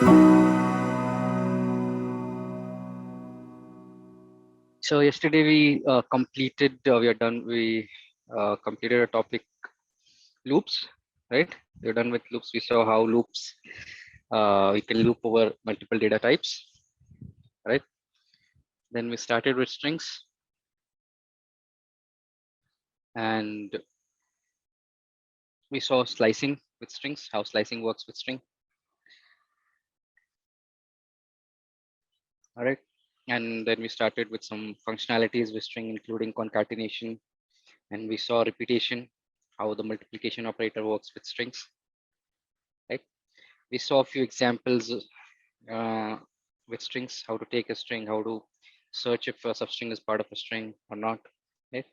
So yesterday we completed. We completed a topic loops, right? We're done with loops. We saw how loops we can loop over multiple data types, right? Then we started with strings, and we saw slicing with strings, how slicing works with string. All right. And then we started with some functionalities with string, including concatenation. And we saw repetition, how the multiplication operator works with strings, right? We saw a few examples with strings, how to take a string, how to search if a substring is part of a string or not, right?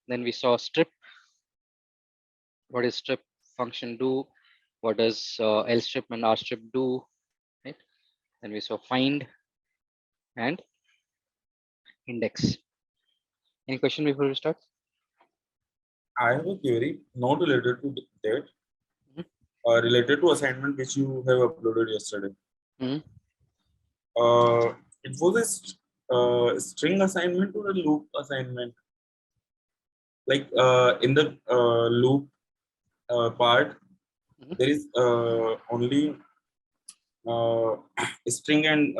Then we saw strip. What does strip function do? What does lstrip and rstrip do, right? Then we saw find and index. Any question before we start? I have a query not related to that, related to assignment which you have uploaded yesterday. It was a string assignment or a loop assignment. Like in the loop part, there is only string and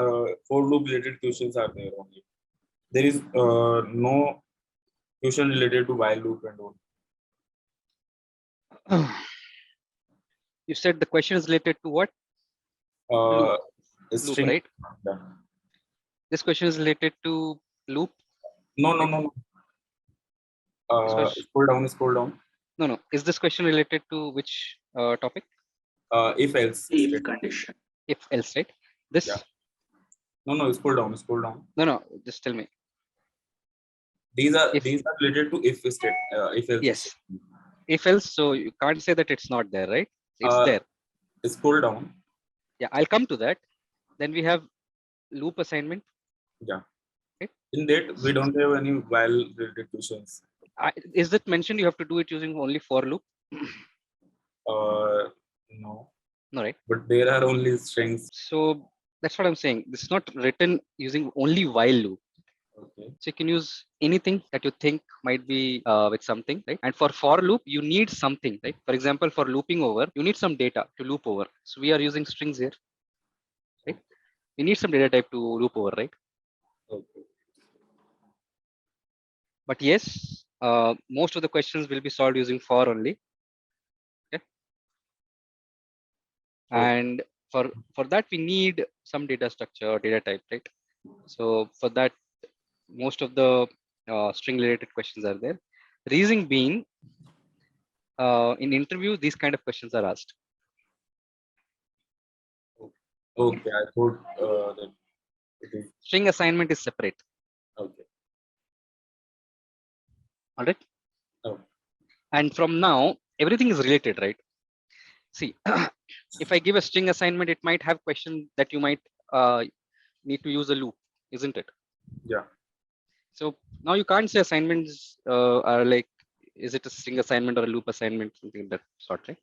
for loop related questions are there only. There is no question related to while loop and all. You said the question is related to what? Loop, string, right? Yeah. This question is related to loop. No. Scroll down. No. Is this question related to which topic? If else. If condition. If else, right? This. Yeah. No. Scroll down. No. Just tell me. These are related to if state. If else. Yes. State. If else, so you can't say that it's not there, right? It's there. Scroll down. Yeah, I'll come to that. Then we have loop assignment. Yeah. Okay. In that, we don't have any while related questions. Is it mentioned you have to do it using only for loop? No. No, right? But there are only strings. So that's what I'm saying. This is not written using only while loop. Okay. So you can use anything that you think might be with something, right? And for loop, you need something, right? For example, for looping over, you need some data to loop over. So we are using strings here, right? We need some data type to loop over, right? Okay. But yes, most of the questions will be solved using for only. Okay. And for that, we need some data structure, data type, right? So for that, most of the string related questions are there. Reason being, in interview, these kind of questions are asked. Okay, I thought that string assignment is separate. Okay. All right. Oh. And from now, everything is related, right? See, if I give a string assignment, it might have questions that you might need to use a loop, isn't it? Yeah. So now you can't say assignments are like, is it a string assignment or a loop assignment, something of that sort, right?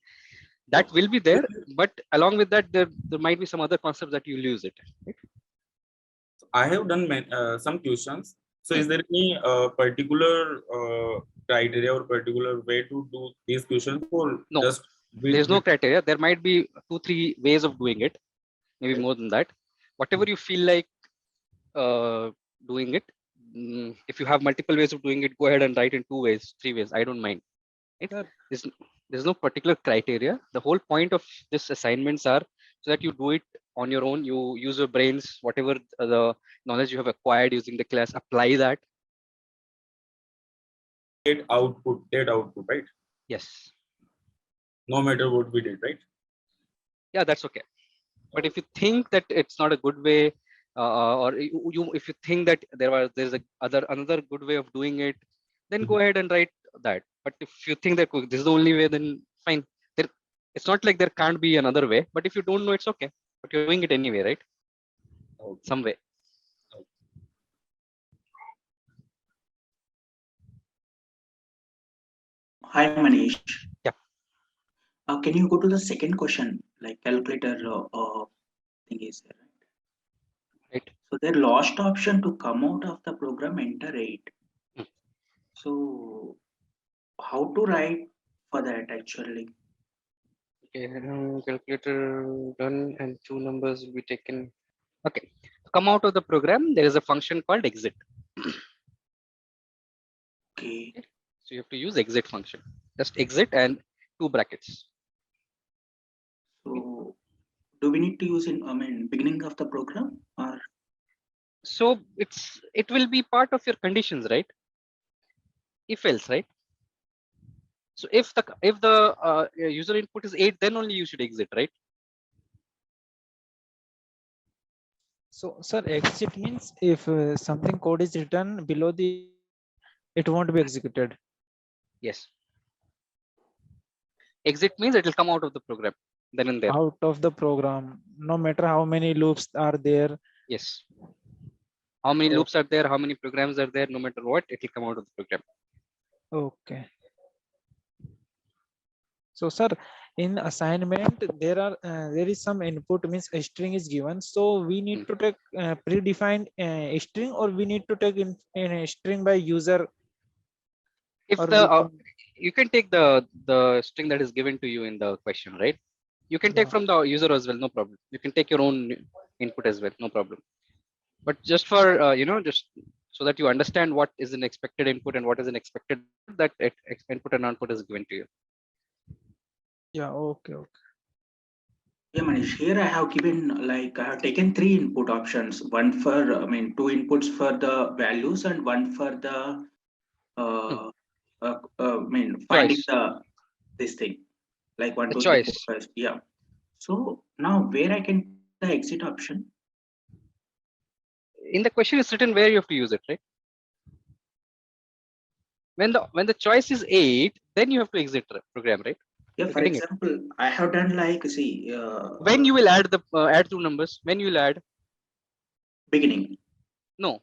That will be there, but along with that, there might be some other concepts that you'll use it. Right? I have done some questions. So is there any particular criteria or particular way to do these questions? Or no, just there's no criteria. There might be 2-3 ways of doing it, maybe more than that. Whatever you feel like doing it. If you have multiple ways of doing it, go ahead and write in 2 ways, 3 ways. I don't mind. Right? There's no particular criteria. The whole point of this assignments are so that you do it on your own. You use your brains, whatever the knowledge you have acquired using the class, apply that. Get output, right? Yes. No matter what we did, right? Yeah, that's okay. But if you think that it's not a good way, or if you think that there's another good way of doing it, then go ahead and write that. But if you think that this is the only way, then fine. It's not like there can't be another way. But if you don't know, it's okay. But you're doing it anyway, right? Okay. Some way. Okay. Hi, Manish. Yeah. Can you go to the second question, like calculator thing is there. Right. So their last option to come out of the program, enter 8. Hmm. So how to write for that actually? Okay, calculator done and 2 numbers will be taken. Okay, to come out of the program, there is a function called exit. Okay. So you have to use exit function. Just exit and 2 brackets. So do we need to use in beginning of the program or? So it will be part of your conditions, right? If else, right? So if the user input is 8, then only you should exit, right? So, sir, exit means if something code is written below the, it won't be executed. Yes. Exit means it will come out of the program then and there. Out of the program, no matter how many loops are there. Yes. How many Oh. loops are there? How many programs are there? No matter what, it will come out of the program. Okay. So, sir, in assignment, there is some input, means a string is given. So we need to take predefined string, or we need to take in a string by user. If Or the you can take the string that is given to you in the question, right? You can take yeah. from the user as well, no problem. You can take your own input as well, no problem. But just for just so that you understand what is an expected input and what is an expected output, that input and output is given to you. Yeah. Okay. Okay. Yeah, Manish, here I have given like I have taken 3 input options. One for 2 inputs for the values and one for the finding Choice. this thing like 1, The 2, 3, 4, choice. 5. Yeah. So now where I can put the exit option? In the question is written where you have to use it, right? When the choice is 8, then you have to exit the program, right? Yeah, You're for getting it. example, I have done like see When you will add 2 numbers, when you will add, beginning. no.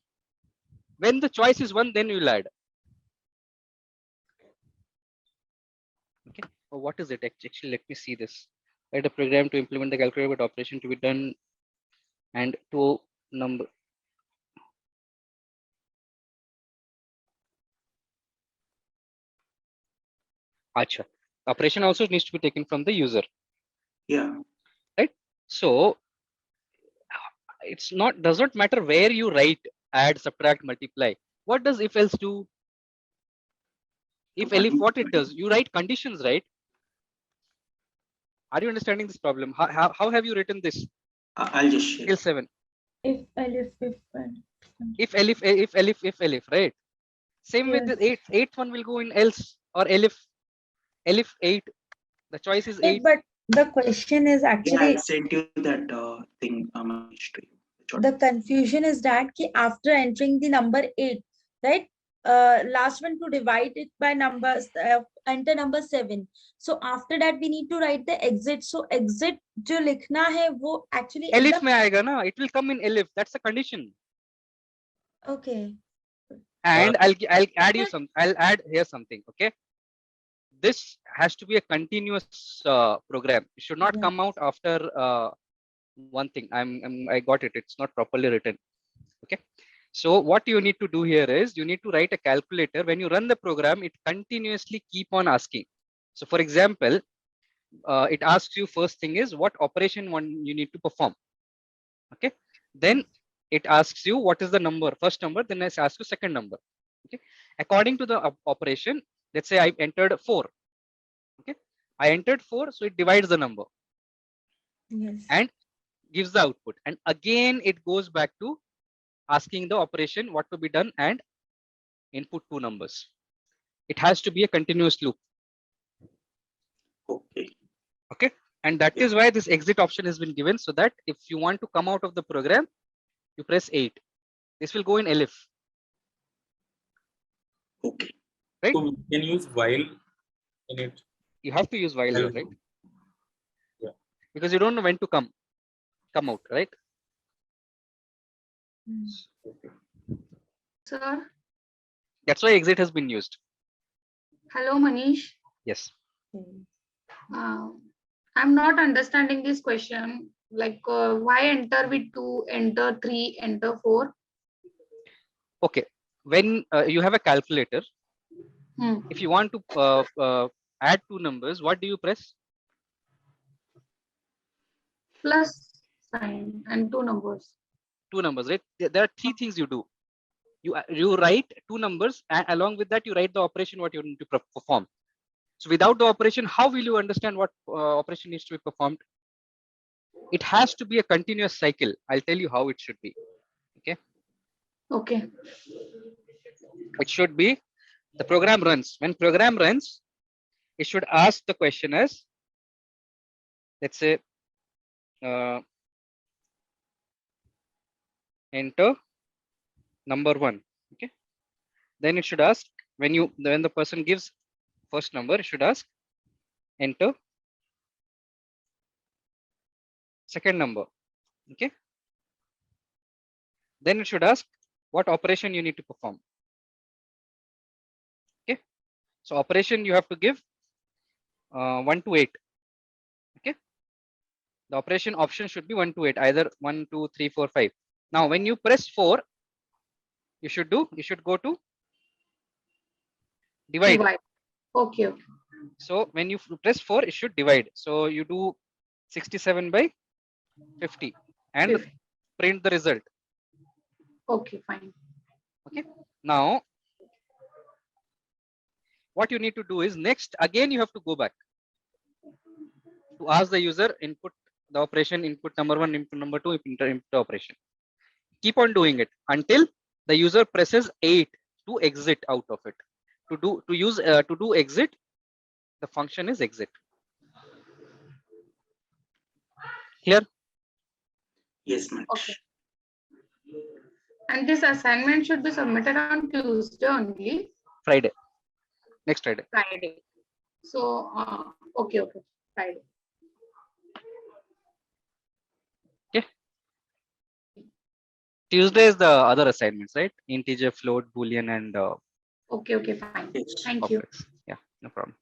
When the choice is 1, then you will add. Okay. Or what is it actually? Let me see this. Write a program to implement the calculated operation to be done and to number. Acha. Operation also needs to be taken from the user. Yeah. Right. So it's not, does not matter where you write add, subtract, multiply. What does if else do? If elif, what it does? You write conditions, right? Are you understanding this problem? How have you written this? I'll just share. Till 7. If elif, If elif, right? Same with the eighth one will go in else or elif 8. The choice is 8. but the question is Yeah, I actually sent you that thing, Manish, to you. the confusion is that ki after entering the number 8, right? Last one to divide it by numbers, enter number 7. So after that we need to write the exit. So exit jo likhna hai wo actually in Elif the mein aayega na, it will come in elif. That's a condition. okay. And I'll add you some. I'll add here something. Okay. This has to be a continuous program. It should not come out after one thing. I got it. It's not properly written. Okay. So what you need to do here is you need to write a calculator. When you run the program, it continuously keep on asking. So for example, it asks you first thing is what operation one you need to perform. Okay. Then it asks you what is the number, first number, then it asks you second number. Okay. According to the operation, let's say I entered 4. Okay. I entered 4, so it divides the number. Yes. And gives the output. And again, it goes back to asking the operation what to be done and input 2 numbers. It has to be a continuous loop. Okay. Okay. And that is why this exit option has been given, so that if you want to come out of the program, you press 8. This will go in elif. Okay. Right. So we can use while in it. You have to use while here, right? Yeah. Because you don't know when to come out, right? Sir, That's why exit has been used. hello Manish. Yes. I'm not understanding this question. Like why enter with 2, enter 3, enter 4? Okay, when you have a calculator, if you want to add two numbers, what do you press? Plus sign and 2 numbers. Two numbers, right? There are three things you do. You write two numbers, and along with that you write the operation what you need to perform. So without the operation, how will you understand what operation needs to be performed? It has to be a continuous cycle. I'll tell you how it should be. Okay. Okay. It should be the program runs. When program runs, it should ask the question as, let's say, enter number 1. Okay. Then it should ask when the person gives first number, it should ask enter second number. Okay. Then it should ask what operation you need to perform. Okay. So operation you have to give 1 to 8. Okay. The operation option should be 1 to 8, either 1, 2, 3, 4, 5. Now, when you press 4, you should go to divide. Okay. Okay. So when you press 4, it should divide. So you do 67 by 50 and 50. print the result. Okay, fine. Okay. Now, what you need to do is next, again, you have to go back to ask the user input the operation, input number 1, input number 2, input operation. Keep on doing it until the user presses 8 to exit out of it. To do exit, the function is exit. Clear? Yes, Manish. Okay. And this assignment should be submitted on Tuesday only. Friday. Next Friday. Friday. So, okay. Friday. Okay. Tuesday is the other assignments, right? Integer, float, boolean, and Okay, fine. Thank you. Yeah, no problem.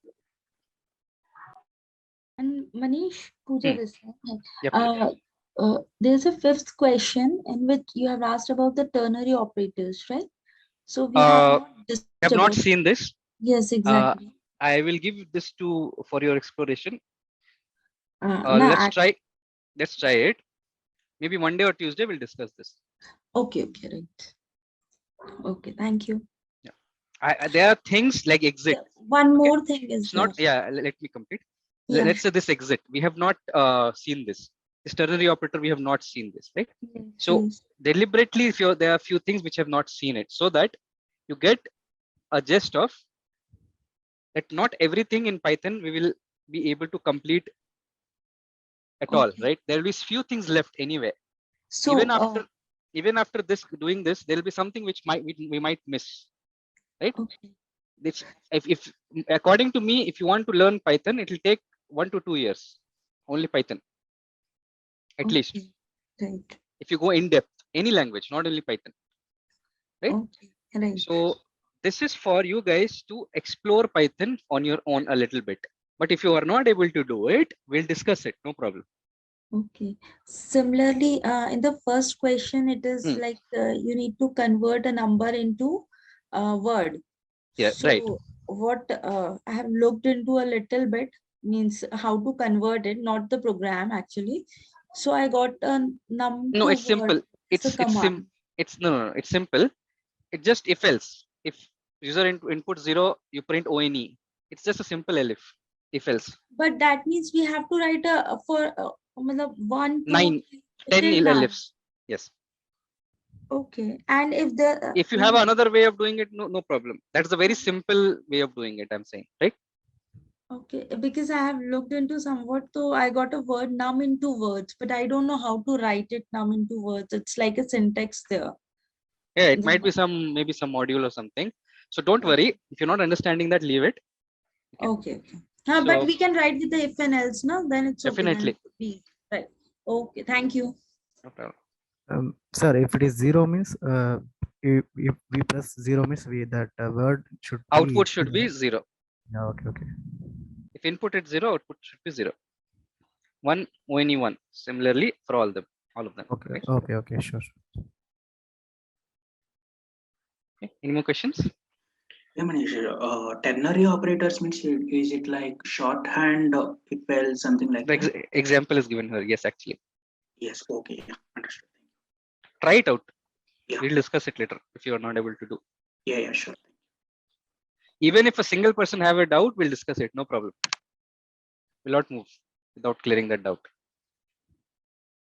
And Manish, Pooja this side. Yep. There's a fifth question in which you have asked about the ternary operators, right? So we have not seen this. Yes, exactly. I will give this for your exploration. No, let's try it. Maybe Monday or Tuesday we'll discuss this. Okay, right. Okay, thank you. Yeah, there are things like exit. One more thing is not. Yeah, let me complete. Yeah. Let's say this exit. We have not seen this. This ternary operator, we have not seen this, right? Yes, so deliberately, there are a few things which have not seen it, so that you get a gist of that not everything in Python we will be able to complete at all, right? There will be few things left anyway. So even after doing this, there will be something which we might miss, right? This, if according to me, if you want to learn Python, it will take 1 to 2 years, only Python, at least. Right. If you go in depth, any language, not only Python, right? Right. So this is for you guys to explore Python on your own a little bit. But if you are not able to do it, we'll discuss it. No problem. Okay. Similarly, in the first question, it is like you need to convert a number into word. Yeah, so right. What I have looked into a little bit means how to convert it, not the program actually. So I got a number. No, it's simple. It's simple. It's simple. It just if else. If user input 0, you print ONE. It's just a simple if else. But that means we have to write for 1, 2, 9, 10 elifs. Yes. Okay. And if you have another way of doing it, no problem. That's a very simple way of doing it, I'm saying, right? Okay, because I have looked into somewhat, so I got a word num into words, but I don't know how to write it num into words. It's like a syntax there. Yeah, it might be maybe some module or something. So don't worry. If you're not understanding that, leave it. Okay. But we can write with the if and else, no? Then it's okay. Definitely. Then right. Okay, thank you. No problem. Sir, if it is 0 means if we press 0 means that word should output should be 0. Yeah, okay. If input is 0, output should be 0. one only one. Similarly for all of them. Okay, Right? okay, sure. Okay. Any more questions? Yeah, Manish, ternary operators means is it like shorthand, IPL, something like The that? example is given here. Yes, actually. Yes, okay, yeah, understood. Try it out. Yeah. We'll discuss it later if you are not able to do. Yeah, sure. Even if a single person have a doubt, we'll discuss it. No problem. We'll not move without clearing that doubt.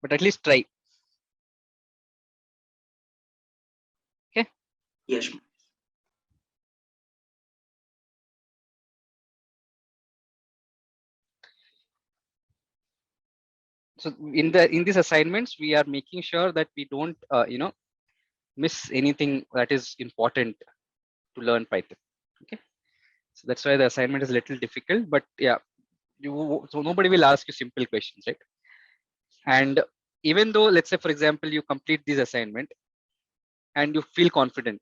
But at least try. Okay. Yes. So in these assignments, we are making sure that we don't miss anything that is important to learn Python. Okay. So that's why the assignment is a little difficult, but yeah, so nobody will ask you simple questions, right? And even though, let's say, for example, you complete this assignment and you feel confident,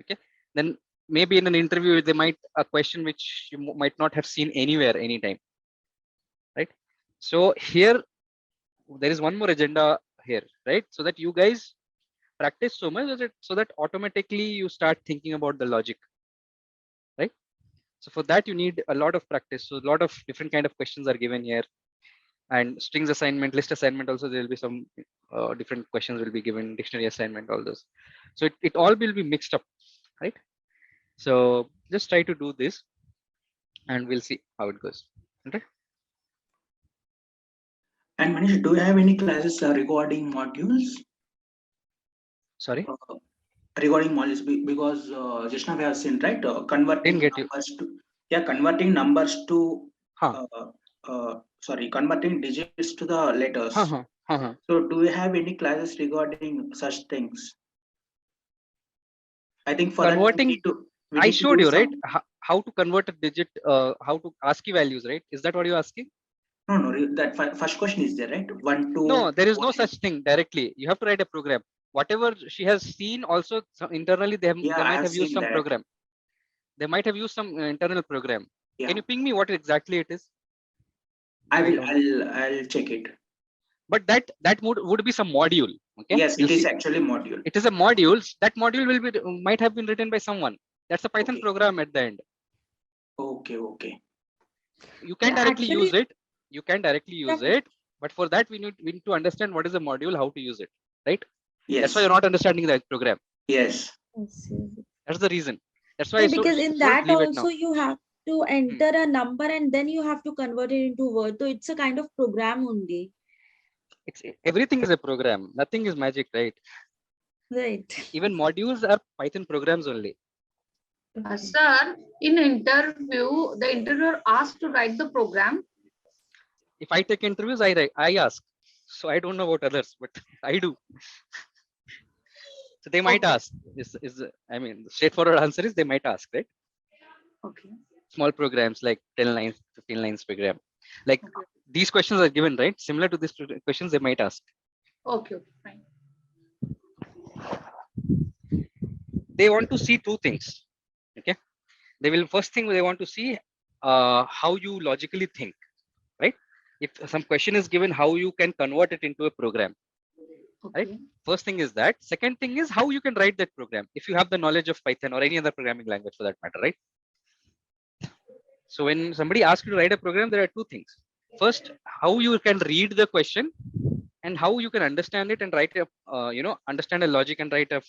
okay, then maybe in an interview, they might a question which you might not have seen anywhere, anytime, right? So here, there is one more agenda here, right? So that you guys practice so much so that automatically you start thinking about the logic, right? So for that, you need a lot of practice. So a lot of different kind of questions are given here. And strings assignment, list assignment, also there will be some different questions will be given, dictionary assignment, all those. So it all will be mixed up, right? So just try to do this and we'll see how it goes. Okay. And Manish, do you have any classes regarding modules? Sorry, Regarding modules, because just now we have seen, right? didn't get you. Converting numbers to, Huh. converting digits to the letters. So do you have any classes regarding such things? I think for that we Converting, need to. I showed do you, right? some. How to convert a digit, how to ASCII values, right? Is that what you're asking? No, that first question is there, right? 1, 2. No, there is no 4. such thing directly. You have to write a program. Whatever she has seen, also internally Yeah, they I might have have used seen some that. program. They might have used some internal program. Yeah. Can you ping me what exactly it is? I will. I'll check it. But that would be some module. Okay. Yes, You'll it is see. actually module. It is a module. That module will be might have been written by someone. That's a Python Okay. program at the end. Okay. You can Yeah, directly use actually, it. You can directly use it. But for that, we need to understand what is the module, how to use it. Right? Yes. That's why you're not understanding that program. Yes. That's the reason. That's why Yeah, I because in shouldn't that leave it now. also you have to enter a number and then you have to convert it into word. So it's a kind of program only. Everything is a program. Nothing is magic, right? Right. Even modules are Python programs only. Sir, in interview, the interviewer asked to write the program. If I take interviews, I ask. So I don't know about others, but I do. So they might ask. I mean, the straightforward answer is they might ask, right? Okay. Small programs like 10 lines, 15 lines program. Like these questions are given, right? Similar to these questions, they might ask. Okay, fine. They want to see two things. Okay. They will first thing they want to see how you logically think, right? If some question is given, how you can convert it into a program. Okay. Right? First thing is that. Second thing is how you can write that program if you have the knowledge of Python or any other programming language for that matter, right? So when somebody asks you to write a program, there are two things. First, how you can read the question and how you can understand it and write a, understand a logic and write a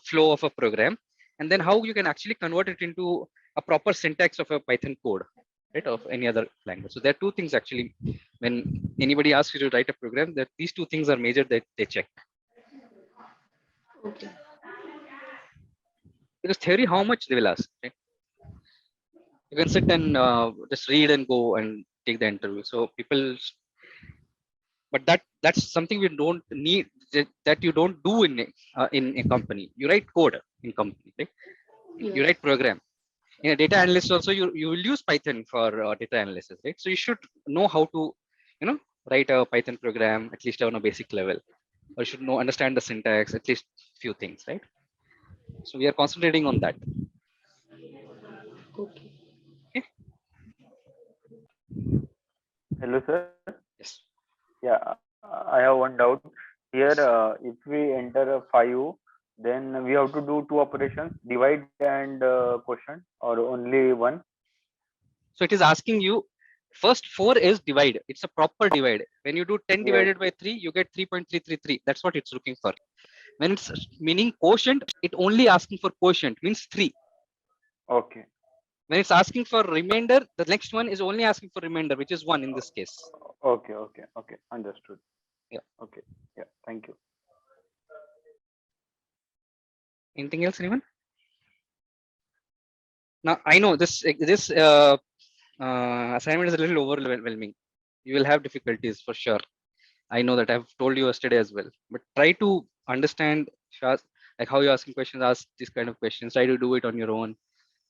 flow of a program. And then how you can actually convert it into a proper syntax of a Python code, right? Of any other language. So there are two things actually. When anybody asks you to write a program, that these two things are major that they check. Okay. Because theory, how much they will ask, right? You can sit and just read and go and take the interview. So people, but that's something we don't need, that you don't do in a company. You write code in company, right? Yes. You write program. In a data analyst also, you will use Python for data analysis, right? So you should know how to, write a Python program at least on a basic level, or you should understand the syntax, at least few things, right? So we are concentrating on that. Okay. Okay. Hello, sir. Yes. Yeah, I have one doubt here. If we enter a 5, then we have to do two operations: divide and quotient, or only one. So it is asking you, first 4 is divide. It's a proper divide. When you do 10 Yes. divided by 3, you get 3.333. That's what it's looking for. When it's meaning quotient, it only asking for quotient, means 3. Okay. When it's asking for remainder, the next one is only asking for remainder, which is 1 in this case. Okay. Okay. Okay. Understood. Yeah. Okay. Yeah. Thank you. Anything else, anyone? Now I know this assignment is a little overwhelming. You will have difficulties for sure. I know that I've told you yesterday as well. But try to understand like how you're asking questions, ask these kind of questions. Try to do it on your own,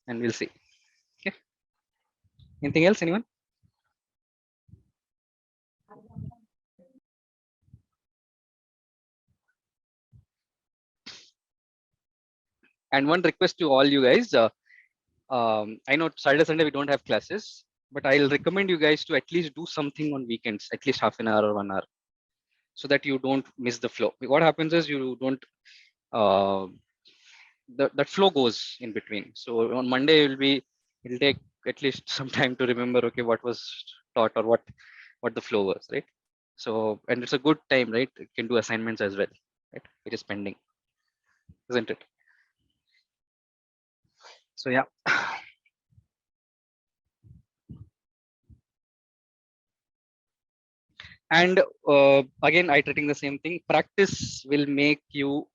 and we'll see. Okay. Anything else, anyone? And one request to all you guys. I know Saturday, Sunday we don't have classes, but I'll recommend you guys to at least do something on weekends, at least half an hour or 1 hour, so that you don't miss the flow. What happens is you don't that flow goes in between. So on Monday it'll take at least some time to remember, okay, what was taught or what the flow was, right? So, and it's a good time, right? You can do assignments as well, right? It is pending, isn't it? So yeah. And again, iterating the same thing. Practice will make you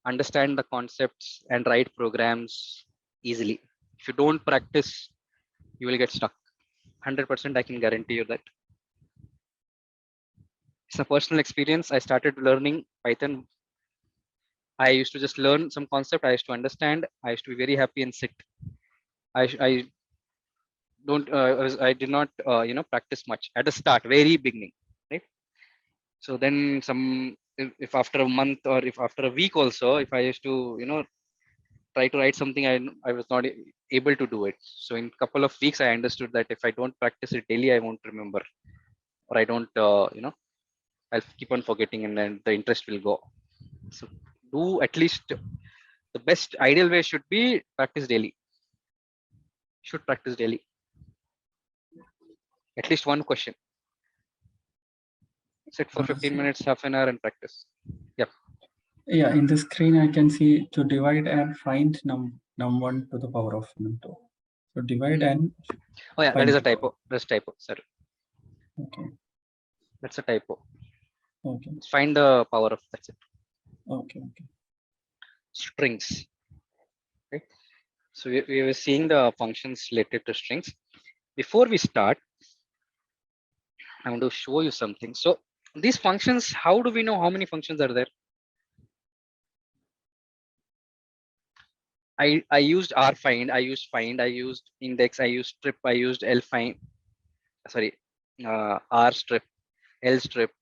understand the concepts and write programs easily. If you don't practice, you will get stuck. 100% I can guarantee you that. It's a personal experience. I started learning Python. I used to just learn some concept. I used to understand. I used to be very happy and sit. I don't. I did not. Practice much at the start, very beginning, right? So then if after a month or if after a week also, if I used to, try to write something, I was not able to do it. So in couple of weeks, I understood that if I don't practice it daily, I won't remember, or I don't, I'll keep on forgetting, and then the interest will go. So do at least the best ideal way should be practice daily. Should practice daily. At least one question. Sit for 15 minutes, half an hour, and practice. Yep. Yeah, in the screen I can see to divide and find num1 to the power of num2. So divide and oh yeah, that is a typo. That's typo. Sorry. Okay. That's a typo. Okay. Let's find the power of that's it. Okay. Okay. Strings. Okay. So we were seeing the functions related to strings. Before we start, I want to show you something. So these functions, how do we know how many functions are there? I used rfind, I used find, I used index, I used strip, I used lfind, sorry, r strip, l strip,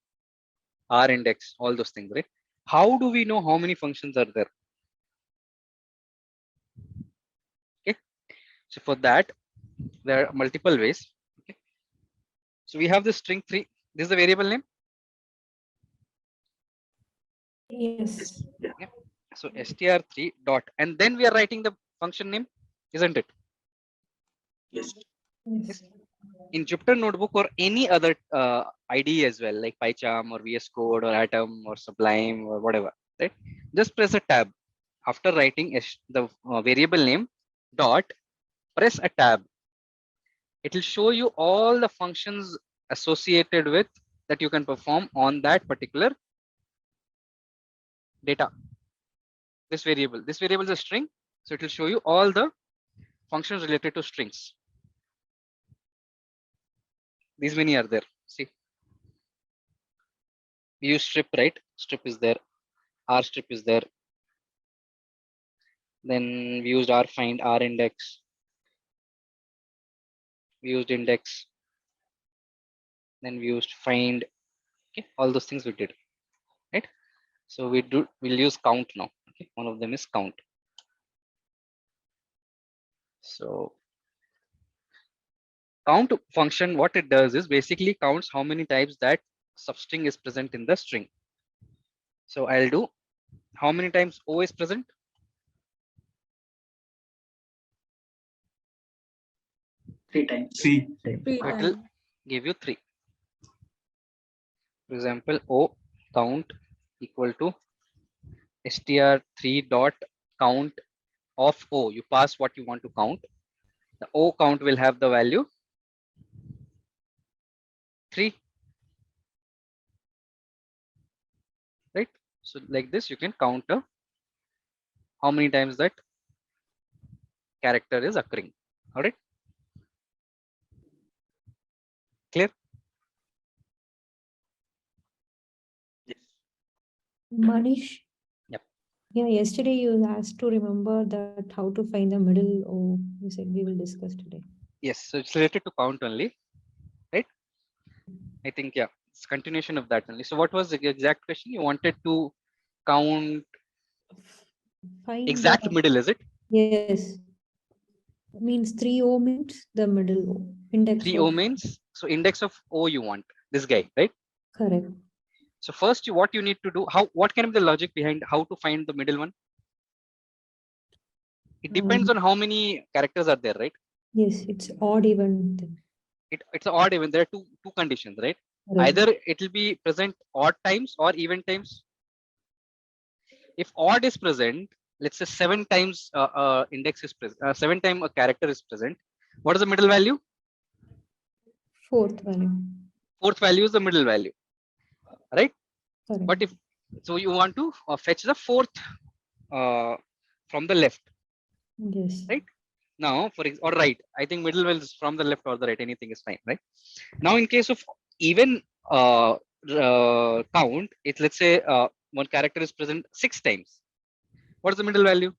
r index, all those things, right? How do we know how many functions are there? Okay, so for that there are multiple ways. Okay, so we have the string 3. This is the variable name. Yes. Yeah. So str3 dot, and then we are writing the function name, isn't it? Yes. Yes. In Jupyter Notebook or any other IDE as well, like PyCharm or VS Code or Atom or Sublime or whatever, right? Just press a tab. After writing the variable name dot, press a tab. It will show you all the functions associated with that you can perform on that particular data. This variable is a string, so it will show you all the functions related to strings. These many are there. See, we use strip, right? Strip is there, r strip is there. Then we used r find, r index. We used index. Then we used find. Okay, all those things we did, right? So we'll use count now. Okay, one of them is count. So count function, what it does is basically counts how many times that substring is present in the string. So I'll do how many times O is present? Three times. Three. Three So it will times. give you 3. For example, O count equal to str3 dot count of O. You pass what you want to count. The O count will have the value 3. Right? So like this, you can counter how many times that character is occurring. All right. Clear? Manish? Yep. Yeah, yesterday you asked to remember that how to find the middle. Oh, you said we will discuss today. Yes. So it's related to count only, right? I think, yeah, it's continuation of that only. So what was the exact question? You wanted to count Find exact the, middle, is it? yes. Means 3O means the middle O. Index 3 of. O means, so index of O you want, this guy, right? Correct. So first, what you need to do, what can be the logic behind how to find the middle one? It depends on how many characters are there, right? Yes, it's odd even thing. It's an odd even. There are two conditions, right? Correct. Either it will be present odd times or even times. If odd is present, let's say 7 times index is present, 7 times a character is present. What is the middle value? Fourth value. Fourth value is the middle value, right? Correct. But if so, you want to fetch the fourth from the left, Yes. right? Now, or right, I think middle value is from the left or the right. Anything is fine, right? Now, in case of even count, it's let's say one character is present 6 times. What is the middle value?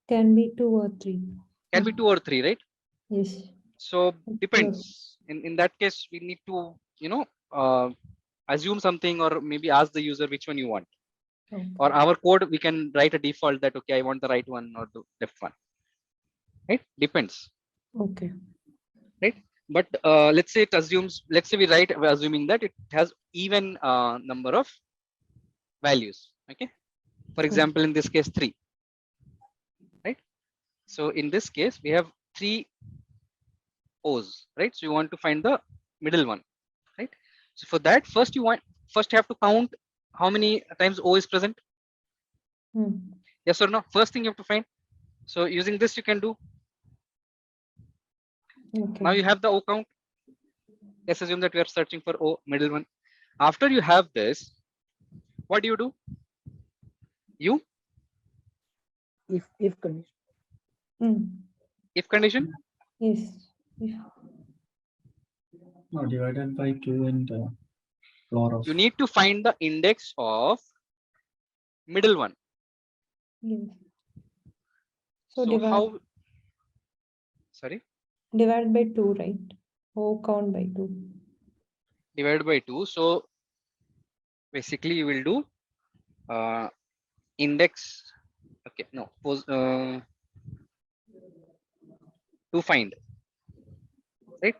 Can be 2 or 3. Can be 2 or 3, right? Yes. So depends. In that case, we need to assume something or maybe ask the user which one you want. Okay. Or our code, we can write a default that okay, I want the right one or the left one. Right? Depends. Okay. Right? But let's say it assumes. Let's say we're assuming that it has even number of values. Okay. For example, in this case, 3. Right? So in this case, we have 3 O's, right? So you want to find the middle one, right? So for that, first you have to count how many times O is present. Yes or no? First thing you have to find. So using this, you can do. Okay. Now you have the O count. Let's assume that we are searching for O, middle one. After you have this, what do? You If condition. if condition. Yes. No, divided by 2 and floor of. You need to find the index of middle one. Yes. So divide, how? Sorry. Divide by 2, right? O count by 2. Divided by 2. So basically, you will do index. Okay, no. To find, right?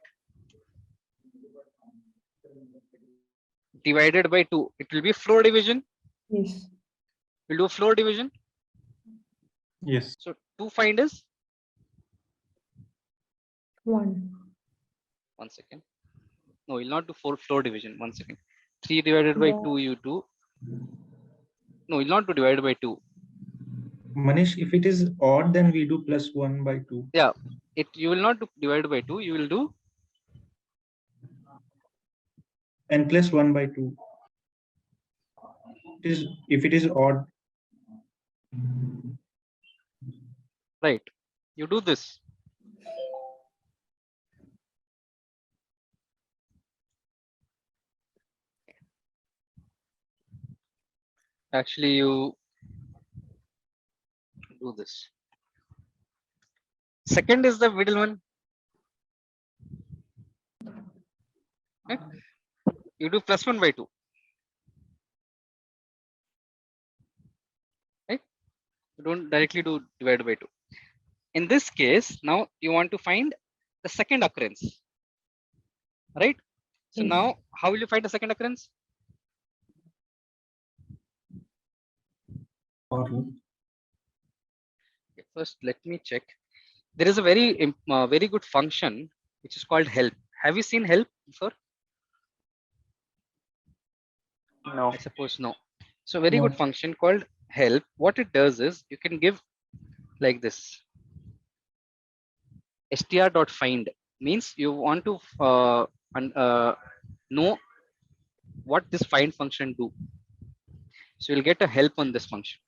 Divided by 2. It will be floor division. Yes. We'll do floor division. Yes. So to find is 1. 1 second. No, we'll not do floor division. 1 second. 3 divided by 2 you do. No, we'll not do divided by 2. Manish, if it is odd, then we do plus 1 by 2. Yeah, you will not do divided by 2. You will do and plus 1 by 2. If it is odd. Right. You do this. Actually, you do this. Second is the middle one. Right? You do plus 1 by 2. Right? You don't directly do divided by 2. In this case, now you want to find the second occurrence. Right? So Yes. now, how will you find the second occurrence? For loop. First, let me check. There is a very good function which is called help. Have you seen help before? No. I suppose no. So very No. good function called help. What it does is you can give like this. str.find means you want to know what this find function do. So you'll get a help on this function.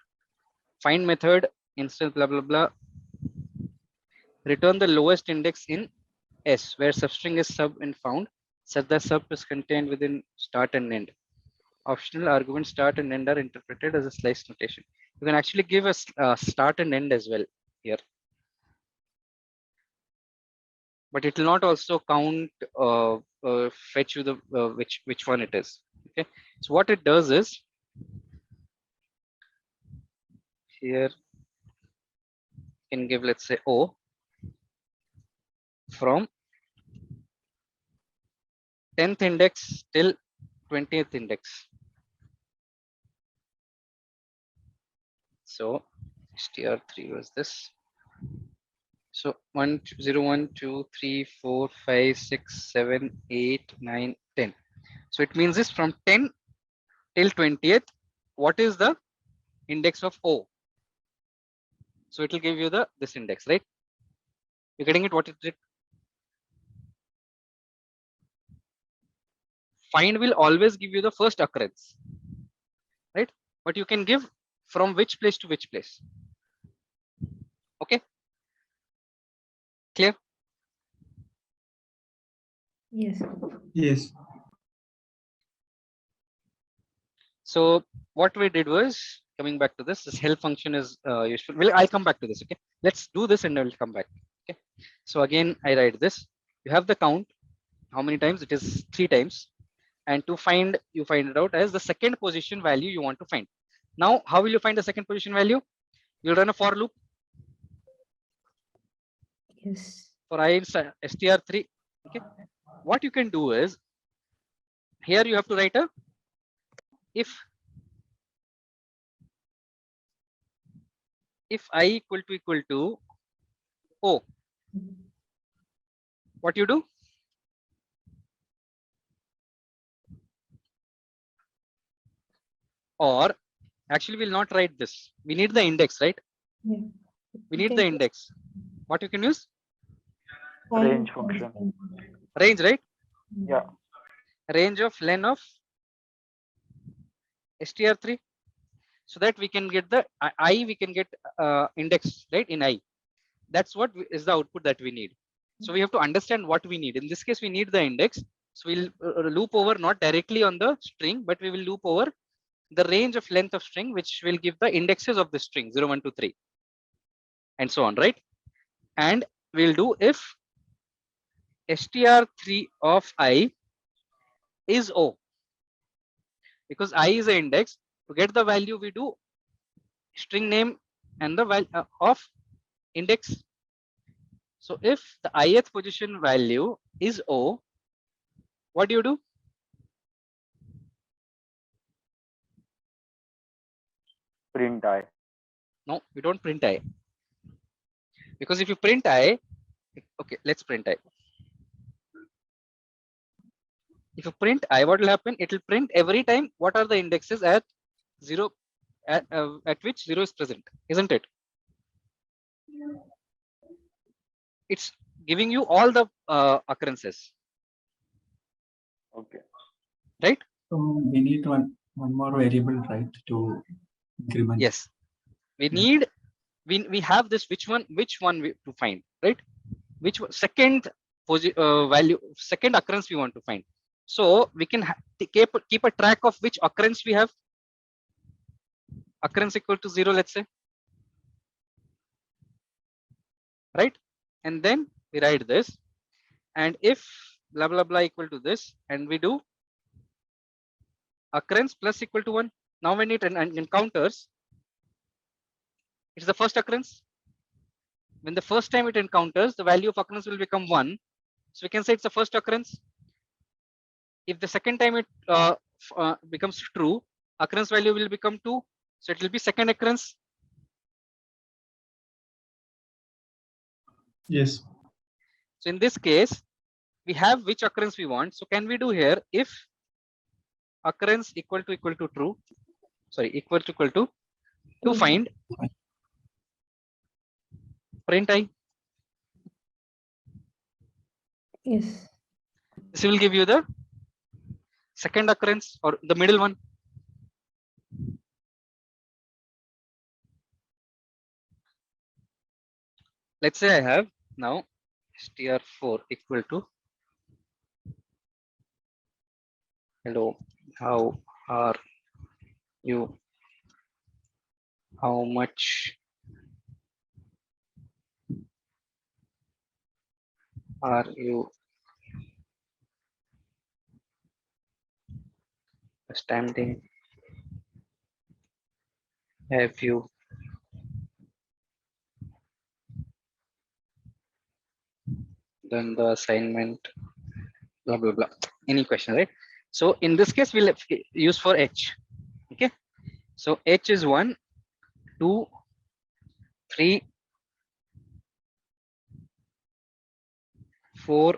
Find method instance blah blah blah. Return the lowest index in S where substring is sub and found. Such that sub is contained within start and end. Optional argument start and end are interpreted as a slice notation. You can actually give a start and end as well here. But it will not also count fetch you the which one it is. Okay, so what it does is here you can give, let's say, O from 10th index till 20th index. So str3 was this. So 1 0 1 2 3 4 5 6 7 8 9 10. So it means this from 10 till 20th. What is the index of O? So it will give you the this index, right? You're getting it? What is it? Find will always give you the first occurrence, right? But you can give from which place to which place. Okay, clear? Yes. Yes. So what we did was, coming back to this help function is useful. Well, I'll come back to this. Okay, let's do this and I'll come back. Okay, so again I write this. You have the count. How many times? It is 3 times. And to find, you find it out as the second position value you want to find. Now, how will you find the second position value? You'll run a for loop. Yes. For I in str3. Okay, what you can do is here you have to write a if I equal to O. What you do? Or actually we'll not write this. We need the index, right? Yeah. We You need can the use index. What you can use? Range function. Range, right? Yeah. Range of len of str3, so that we can get the I, we can get index, right, in I. That's what is the output that we need. So we have to understand what we need. In this case, we need the index. So we'll loop over not directly on the string, but we will loop over the range of length of string, which will give the indexes of the string 0, 1, 2, 3, and so on, right? And we'll do if str3 of I is O, because I is an index. To get the value, we do string name and the value of index. So if the ith position value is O, what do you do? Print I. No, we don't print I. Because if you print I, okay, let's print I. If you print I, what will happen? It will print every time what are the indexes at 0, at which 0 is present, isn't it? It's giving you all the occurrences. Okay. Right? So we need one more variable, right, to increment. Yes. We need, we have this, which one to find, right? Which one, second value, second occurrence we want to find. So we can keep a track of which occurrence we have. Occurrence equal to 0, let's say. Right? And then we write this. And if blah blah blah equal to this, and we do occurrence plus equal to 1. Now when it encounters, it's the first occurrence. When the first time it encounters, the value of occurrence will become 1. So we can say it's the first occurrence. if the second time it becomes true, occurrence value will become 2. So it will be second occurrence. Yes. So in this case, we have which occurrence we want. So can we do here if occurrence equal to true, sorry, equal to to find print I. Yes. This will give you the second occurrence or the middle one. Let's say I have now str4 equal to hello, how are you? How much are you standing? Have you done the assignment? Blah blah blah. Any question, right? So in this case, we'll use for H. Okay. So H is 1, 2, 3, 4,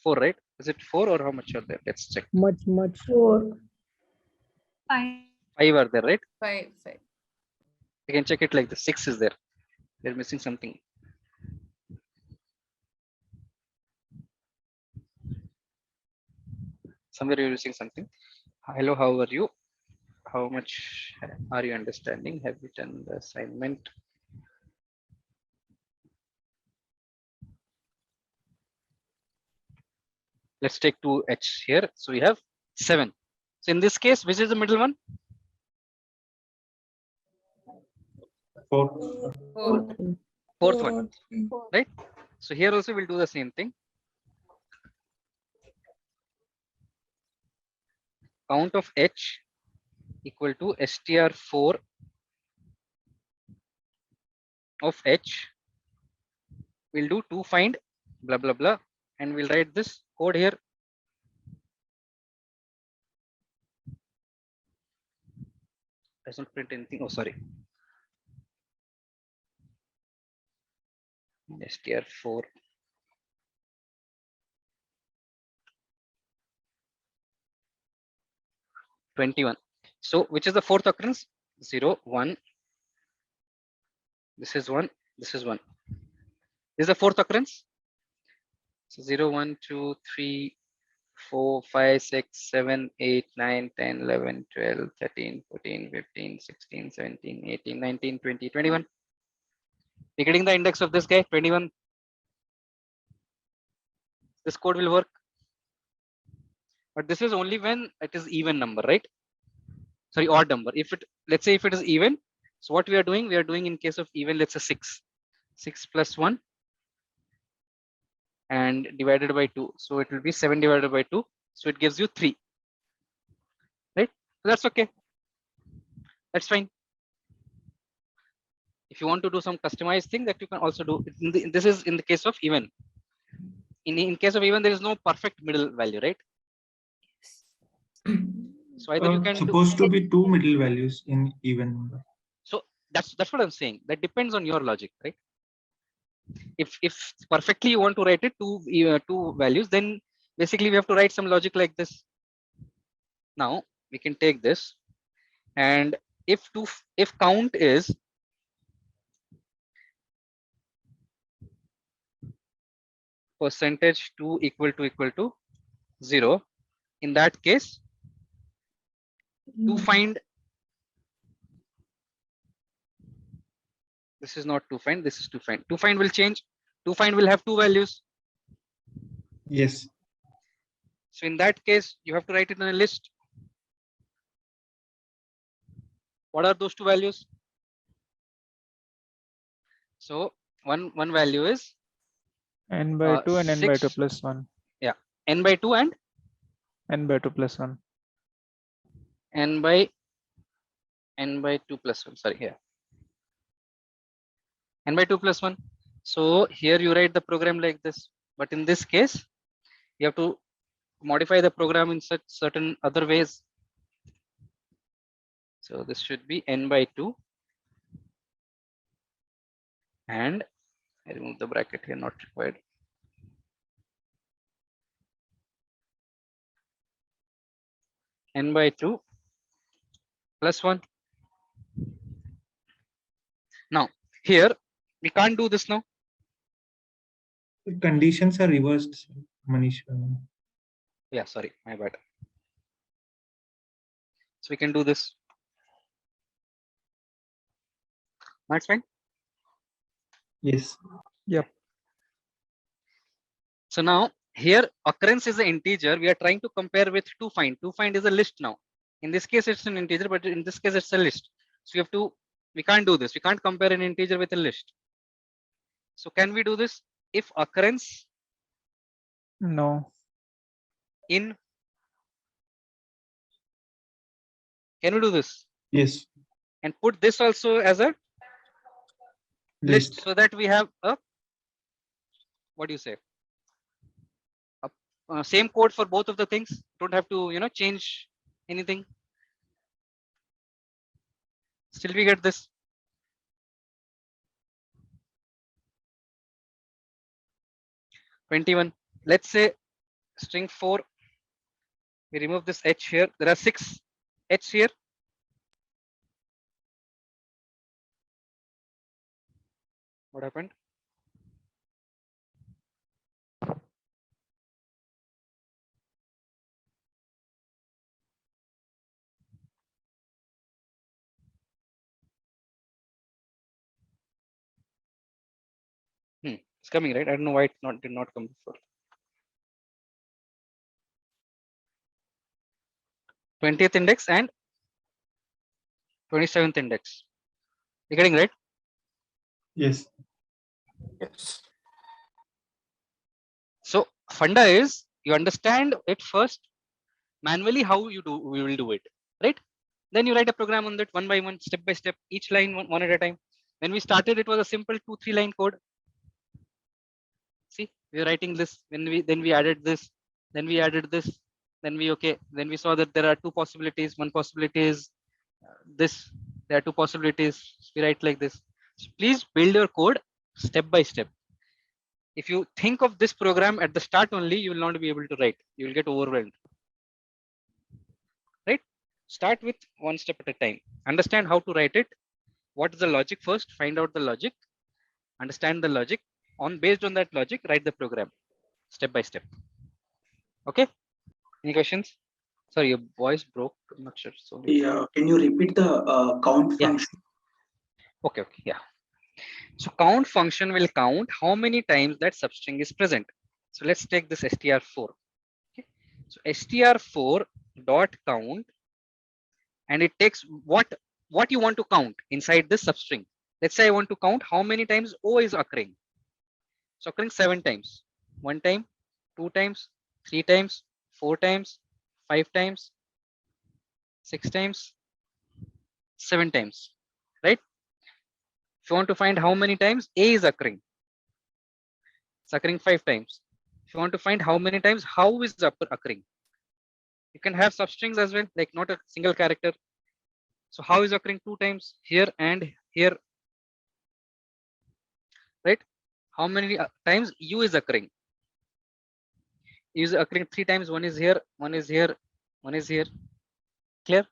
4, right? Is it 4 or how much are there? Let's check. Much. 4. 5 are there, right? 5. You can check it like this. 6 is there. We're missing something. Somewhere you're using something. Hello, how are you? How much are you understanding? Have you done the assignment? Let's take 2H here. So we have 7. So in this case, which is the middle one? 4. Fourth one, right? So here also we'll do the same thing. Count of H equal to str4 of H. We'll do to find blah blah blah, and we'll write this code here. Doesn't print anything. Oh, sorry. str4 21. So which is the fourth occurrence? 0, 1. This is 1. This is 1. This is the fourth occurrence. So 0, 1, 2, 3, 4, 5, 6, 7, 8, 9, 10, 11, 12, 13, 14, 15, 16, 17, 18, 19, 20, 21. We're getting the index of this guy, 21. This code will work. But this is only when it is even number, right? Sorry, odd number. If it, let's say if it is even, so what we are doing in case of even, let's say 6. 6 plus 1 and divided by 2. So it will be 7 divided by 2. So it gives you 3. Right? So that's okay. That's fine. If you want to do some customized thing, that you can also do. This is in the case of even. In case of even, there is no perfect middle value, right? So either you can supposed to be 2 middle values in even number. So that's what I'm saying. That depends on your logic, right? If perfectly you want to write it two values, then basically we have to write some logic like this. Now we can take this, and if count is percentage 2 equal to 0, in that case, to find, this is not to find, this is to find. To find will change. To find will have 2 values. Yes. So in that case, you have to write it in a list. What are those 2 values? So one value is n by 2 and n by 2 6. plus 1. Yeah, n by 2 and n by 2 plus 1. n by 2 plus 1. Sorry, here. N by 2 plus 1. So here you write the program like this. But in this case, you have to modify the program in such certain other ways. So this should be n by 2. And I remove the bracket here, not required. N by 2 plus 1. Now here we can't do this now. The conditions are reversed, Manish. Yeah, sorry, my bad. So we can do this. That's fine. Yes. Yep. So now here occurrence is an integer. We are trying to compare with to find. To find is a list now. In this case, it's an integer, but in this case, it's a list. So you have to, we can't do this. We can't compare an integer with a list. So can we do this? If occurrence No. in, can we do this? Yes. And put this also as a list so that we have a, what do you say? Same code for both of the things. Don't have to, change anything. Still we get this. (21). Let's say string 4. We remove this h here. There are 6 h here. What happened? It's coming, right? I don't know why it did not come before. 20th index and 27th index. You're getting right? Yes. Yes. So funda is you understand it first manually how we will do it, right? Then you write a program on that one by one, step by step, each line one at a time. When we started, it was a simple 2-3 line code. See, we're writing this. Then we added this. Then we added this. Then we saw that there are 2 possibilities. One possibility is this. There are 2 possibilities. We write like this. So please build your code step by step. If you think of this program at the start only, you will not be able to write. You will get overwhelmed. Right? Start with one step at a time. Understand how to write it. What is the logic first? Find out the logic. Understand the logic. Based on that logic, write the program step by step. Okay? Any questions? Sorry, your voice broke. I'm not sure. So Yeah, can you repeat the count function? Okay. Yeah. So count function will count how many times that substring is present. So let's take this str4. Okay. So str4 dot count, and it takes what you want to count inside this substring. Let's say I want to count how many times O is occurring. So occurring 7 times. 1 time, 2 times, 3 times, 4 times, 5 times, 6 times, 7 times. Right? If you want to find how many times A is occurring, it's occurring 5 times. If you want to find how many times how is occurring, you can have substrings as well, like not a single character. So how is occurring 2 times here and here, right? How many times U is occurring? U is occurring 3 times. One is here, one is here, one is here. Clear?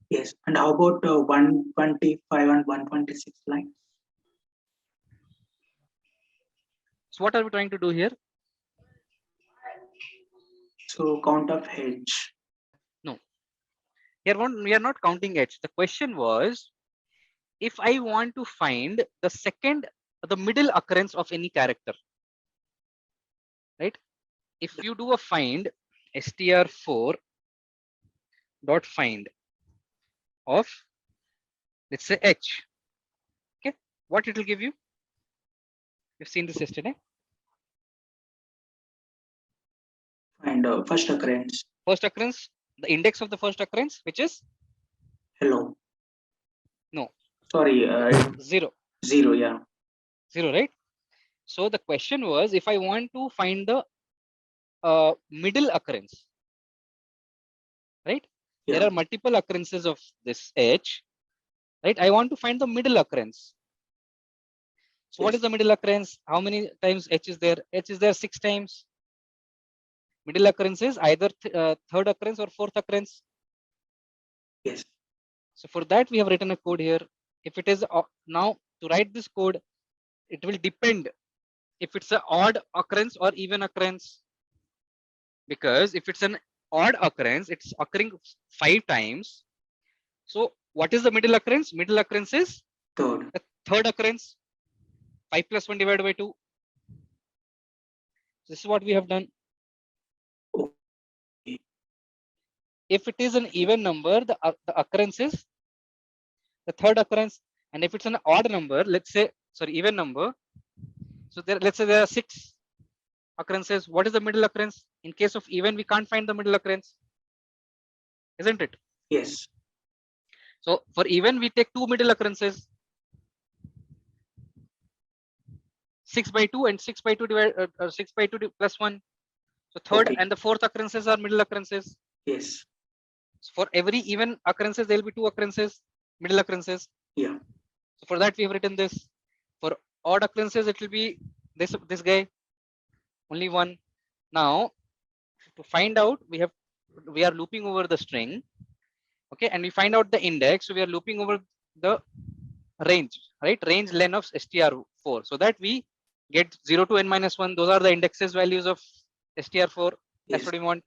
Yes. And how about 125 and 126 lines? So what are we trying to do here? So count of H. No. Here we are not counting H. The question was, if I want to find the middle occurrence of any character, right? If you do a find str4 dot find of, let's say H, okay, what it will give you? You've seen this yesterday. And first occurrence. First occurrence, the index of the first occurrence, which is hello. No. Sorry. 0. 0. Yeah. 0, right? So the question was, if I want to find the middle occurrence, right? Yeah. There are multiple occurrences of this h, right? I want to find the middle occurrence. So what is the middle occurrence? How many times h is there? H is there 6 times. Middle occurrence is either third occurrence or fourth occurrence. Yes. So for that we have written a code here. If it is now to write this code, it will depend if it's an odd occurrence or even occurrence. Because if it's an odd occurrence, it's occurring 5 times. So what is the middle occurrence? Middle occurrence is third. The third occurrence. 5 plus 1 divided by 2. This is what we have done. Okay. If it is an even number, the occurrence is the third occurrence. And if it's an odd number, let's say, sorry, even number. So there, let's say there are 6 occurrences. What is the middle occurrence? In case of even, we can't find the middle occurrence, isn't it? Yes. So for even, we take 2 middle occurrences. 6 by 2 and 6 by 2 divided 6 by 2 plus 1. So third and the fourth occurrences are middle occurrences. Yes. So for every even occurrences, there will be 2 occurrences, middle occurrences. Yeah. So for that we have written this. For odd occurrences, it will be this guy, only 1. Now to find out, we are looping over the string, okay, and we find out the index. So we are looping over the range, right? Range len of str4, so that we get 0 to n minus 1. Those are the indexes values of str4. That's what we want.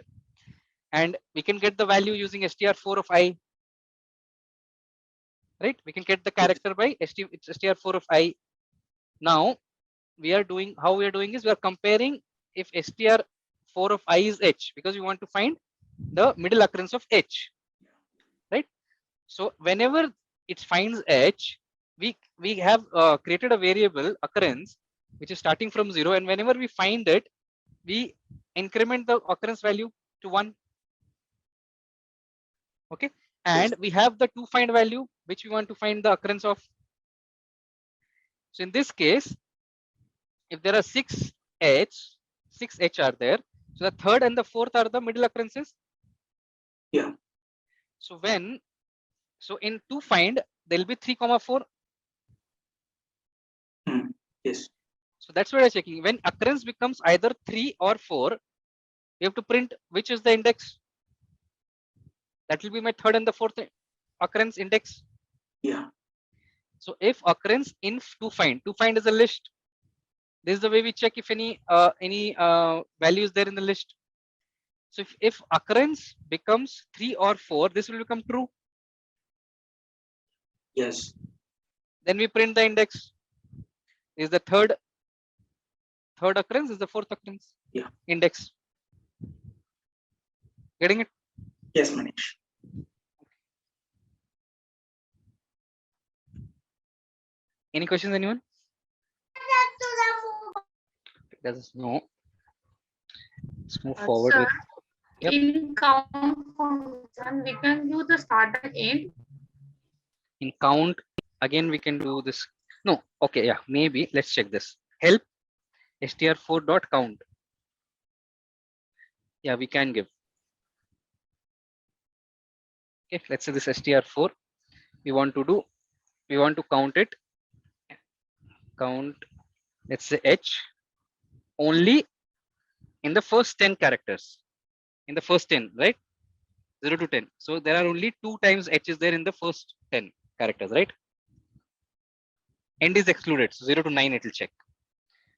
And we can get the value using str4 of I, right? We can get the character by str4 of I. Now we are doing, how we are doing is we are comparing if str4 of I is h, because we want to find the middle occurrence of h, right? So whenever it finds h, we have created a variable occurrence which is starting from 0, and whenever we find it, we increment the occurrence value to 1. Okay, and we have the to find value which we want to find the occurrence of. So in this case, if there are 6h are there, so the third and the fourth are the middle occurrences. Yeah. So when, so in to find, there will be 3, 4. Yes. So that's what I'm checking. When occurrence becomes either 3 or 4, we have to print which is the index. That will be my third and the fourth occurrence index. Yeah. So if occurrence in to find is a list. This is the way we check if any value is there in the list. So if occurrence becomes 3 or 4, this will become true. Yes. Then we print the index. Is the third occurrence, is the fourth occurrence. Yeah. Index. Getting it? Yes, Manish. Any questions, anyone? Does no. Let's move forward Sir, with. Yep. in count function, we can use the start and end. In count, again we can do this. No, okay, yeah, maybe let's check this. Help str4 dot count. Yeah, we can give. Okay, let's say this str4. We want to count it. Count, let's say h only in the first 10 characters. In the first 10, right? 0 to 10. So there are only 2 times h is there in the first 10 characters, right? End is excluded. So 0 to 9 it will check.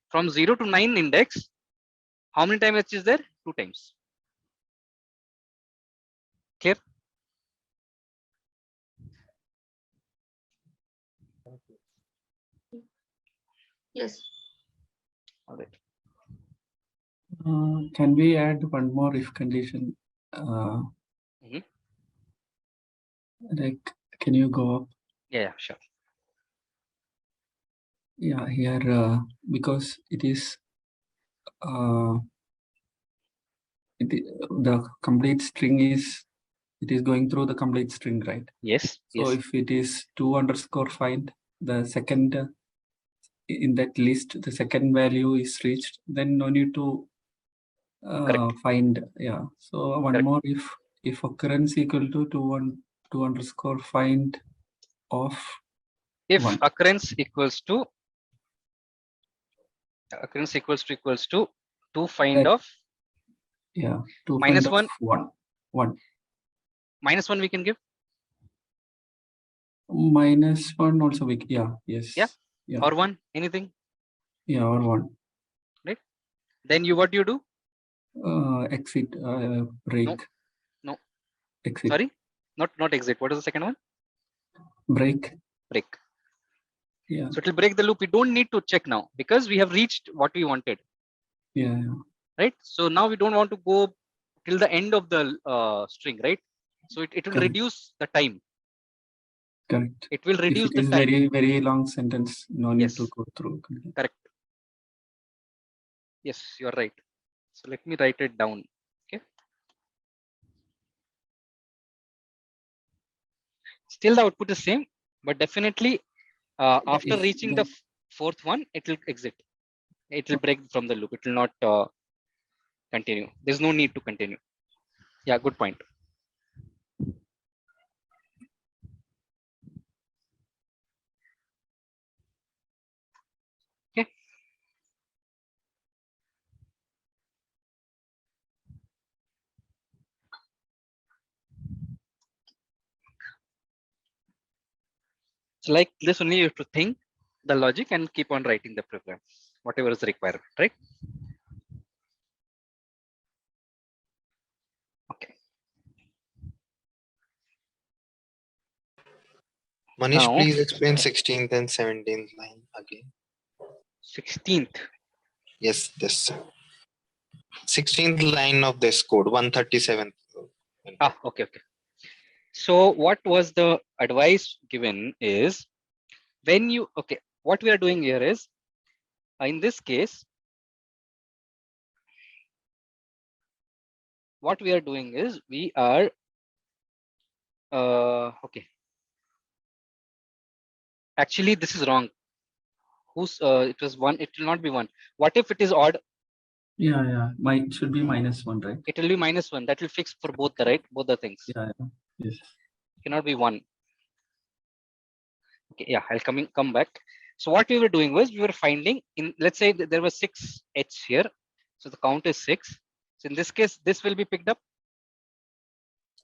From 0 to 9 index, how many times h is there? 2 times. Clear? Yes. All right. Can we add one more if condition? Like, can you go up? Yeah, sure. Yeah, here because it is the complete string is going through the complete string, right? Yes. So yes. if it is 2_ find, the second in that list, the second value is reached, then no need to Find, yeah. So one more, if occurrence equal to 2 underscore find of If 1. occurrence equals to to find That- of, yeah, to minus find of 1. Minus 1 we can give. Minus 1 also we, yeah, yes. Yeah. Yeah. Or 1, anything. Yeah, or 1. Right. Then what do you do? Exit, break. No. Exit. Sorry, not exit. What is the second one? Break. Break. Yeah. So it will break the loop. We don't need to check now because we have reached what we wanted. Yeah. Right. So now we don't want to go till the end of the string, right? So it will Correct. reduce the time. Correct. It will reduce if it the is time. very, very long sentence, no need Yes. to go through. Correct. Yes, you're right. So let me write it down. Okay. Still the output is same, but definitely after If reaching the fourth one, it will exit. It will break from the loop. It will not continue. There's no need to continue. Yeah, good point. Okay. So like this only you have to think the logic and keep on writing the program, whatever is required, right? Okay. Manish, Now, please explain 16th and 17th line again. 16th. Yes, this 16th line of this code, 137th. Okay. So what was the advice given is when you, okay, what we are doing here is in this case, what we are doing is we are, okay. Actually, this is wrong. It was 1, it will not be 1. What if it is odd? Yeah. It should be -1, right? It will be -1. That will fix for both the right, both the things. Yeah. Yes. It cannot be 1. Okay, yeah, I'll come back. So what we were doing was we were finding in, let's say there were 6 H here. So the count is 6. So in this case, this will be picked up.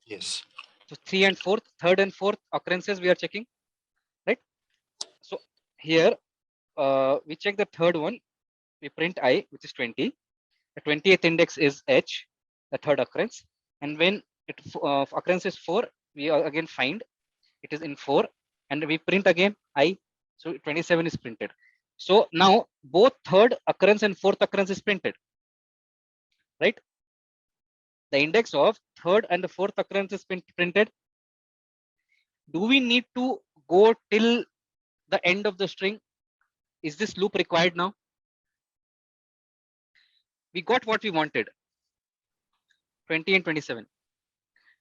Yes. So 3 and 4th, third and fourth occurrences we are checking, right? So here we check the third one. We print I, which is 20. The 20th index is H, the third occurrence. And when it occurrence is 4, we again find it is in 4, and we print again I. So 27 is printed. So now both third occurrence and fourth occurrence is printed, right? The index of third and the fourth occurrence is printed. Do we need to go till the end of the string? Is this loop required now? We got what we wanted, 20 and 27.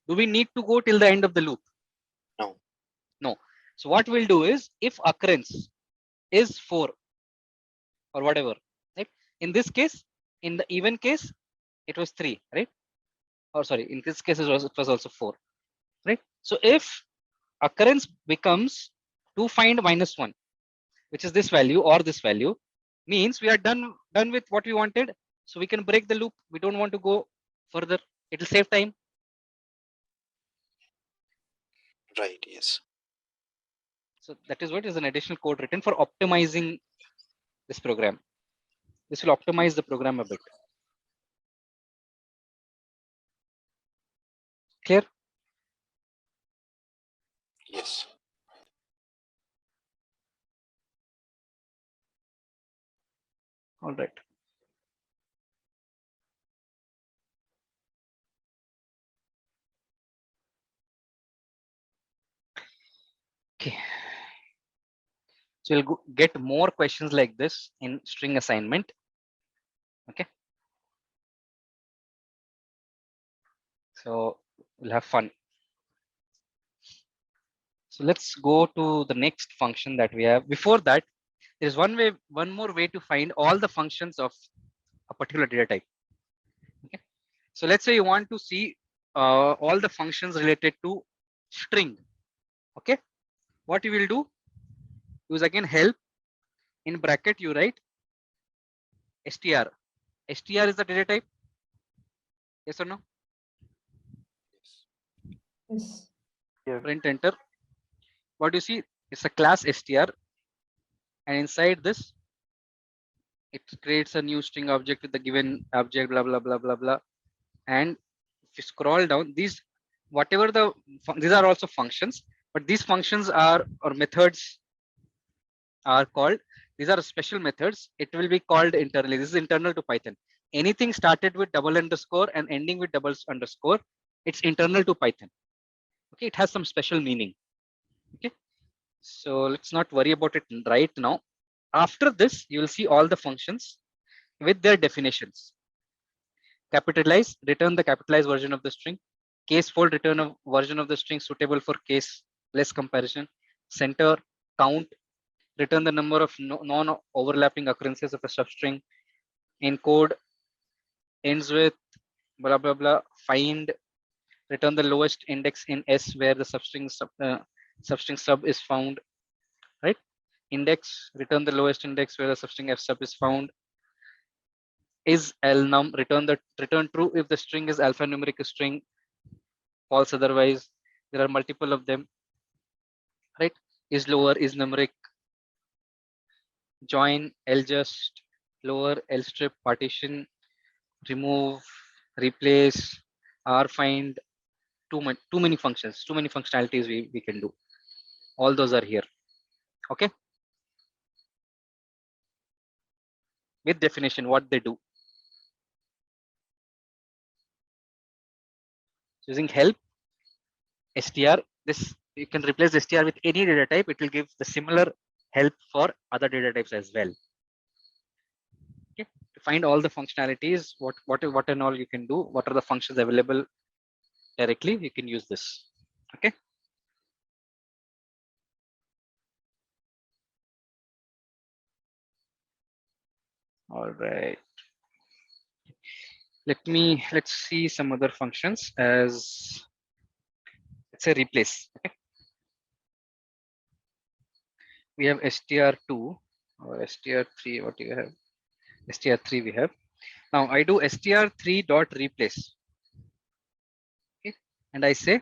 Do we need to go till the end of the loop? No. So what we'll do is if occurrence is 4 or whatever, right? In this case, in the even case, it was 3, right? Or sorry, in this case it was also 4, right? So if occurrence becomes to find -1, which is this value or this value, means we are done with what we wanted. So we can break the loop. We don't want to go further. It will save time. Right, yes. So that is what is an additional code written for optimizing this program. This will optimize the program a bit. Clear? Yes. All right. Okay. So you'll get more questions like this in string assignment. Okay. So we'll have fun. So let's go to the next function that we have. Before that, there's one more way to find all the functions of a particular data type. So let's say you want to see all the functions related to string. Okay, what you will do, use again help, in bracket you write str. Str is the data type. Yes or no? Yes. Print enter. What you see, it's a class str, and inside this it creates a new string object with the given object, blah blah blah blah blah. And if you scroll down, these whatever these are also functions, but these functions are, or methods are called, these are special methods. It will be called internally. This is internal to Python. Anything started with double underscore and ending with double underscore, it's internal to Python. Okay, it has some special meaning. Okay, so let's not worry about it right now. After this, you will see all the functions with their definitions. Capitalize, return the capitalized version of the string. Case fold, return a version of the string suitable for case less comparison. Center, count, return the number of non-overlapping occurrences of a substring. Encode, ends with blah blah blah. Find, return the lowest index in S where the substring sub is found. Right? Index, return the lowest index where the substring F sub is found. Is lnum, return true if the string is alphanumeric string, false otherwise. There are multiple of them. Right? Is lower, is numeric. Join, ljust, lower, lstrip, partition, remove, replace, rfind. Too many functions, too many functionalities we can do. All those are here. Okay, with definition what they do. Using help str, this you can replace str with any data type. It will give the similar help for other data types as well. Okay, to find all the functionalities, what and all you can do, what are the functions available directly, you can use this. Okay, all right. Let's see some other functions, as let's say replace. Okay, we have str2 or str3. What do you have? Str3 we have. Now I do str3 dot replace. Okay, and I say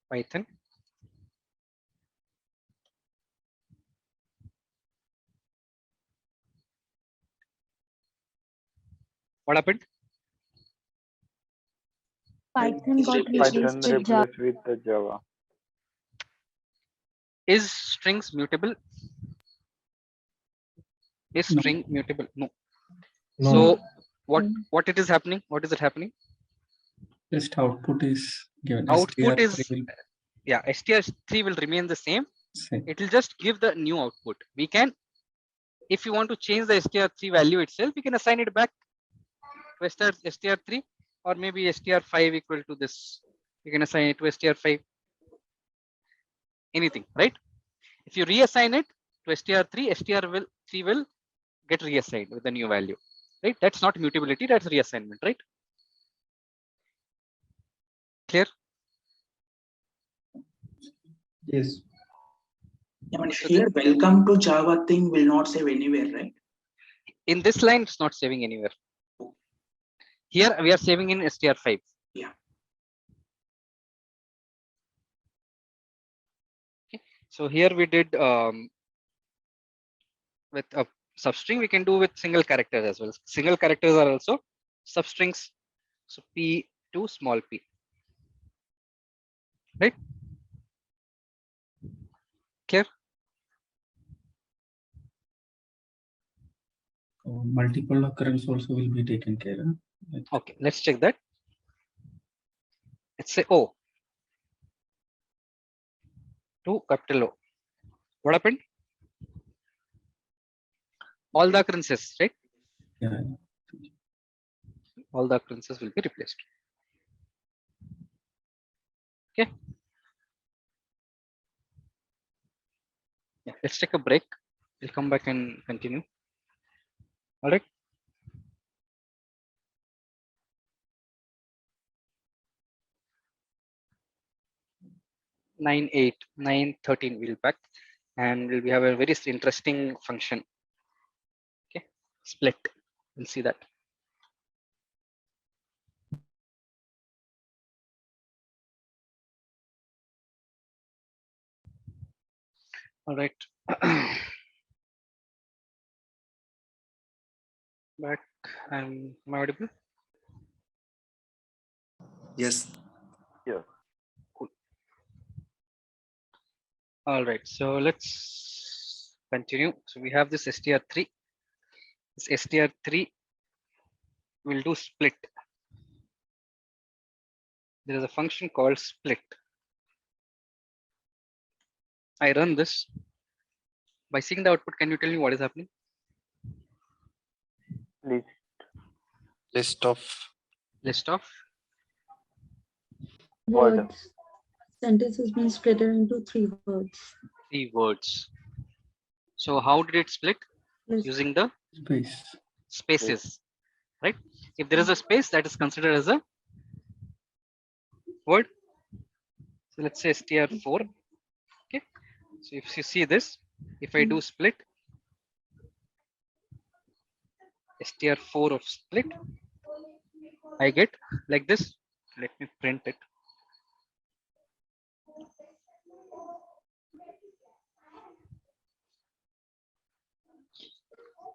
Python what happened? Python got Python replaced with Java. replaced with the Java. Is strings mutable? Is No. string mutable? No. No. So what it is happening? What is it happening? Just output is given. Output is, STR3 will yeah, str3 will remain the same. say. It will just give the new output. We can, if you want to change the str3 value itself, we can assign it back to str3, or maybe str5 equal to this. You can assign it to str5. Anything, right? If you reassign it to str3, str3 will get reassigned with the new value. Right? That's not mutability, that's reassignment, right? Clear? Yes. Yeah, but So here, welcome to Java thing will not save anywhere, right? in this line, it's not saving anywhere. Here we are saving in str5. Yeah. Okay. So here we did with a substring, we can do with single characters as well. Single characters are also substrings. So p2 small p. Right? Clear? Multiple occurrence also will be taken care of. Okay, let's check that. Let's say O to capital O. What happened? All the occurrences, right? Yeah. All the occurrences will be replaced. Okay. Yeah, let's take a break. We'll come back and continue. All right. 9, 8, 9, 13 we'll pack, and we have a very interesting function. Okay, split. We'll see that. All right. Back. Am I audible? Yes. Yeah. Cool. All right. So let's continue. So we have this str3. This str3 will do split. There is a function called split. I run this. By seeing the output, can you tell me what is happening? List of Words. Sentence has been split into 3 words. 3 words. So how did it split? Using the spaces, right? If there is a space, that is considered as a word. So let's say str4. Okay. So if you see this, if I do split, str4 of split, I get like this. Let me print it.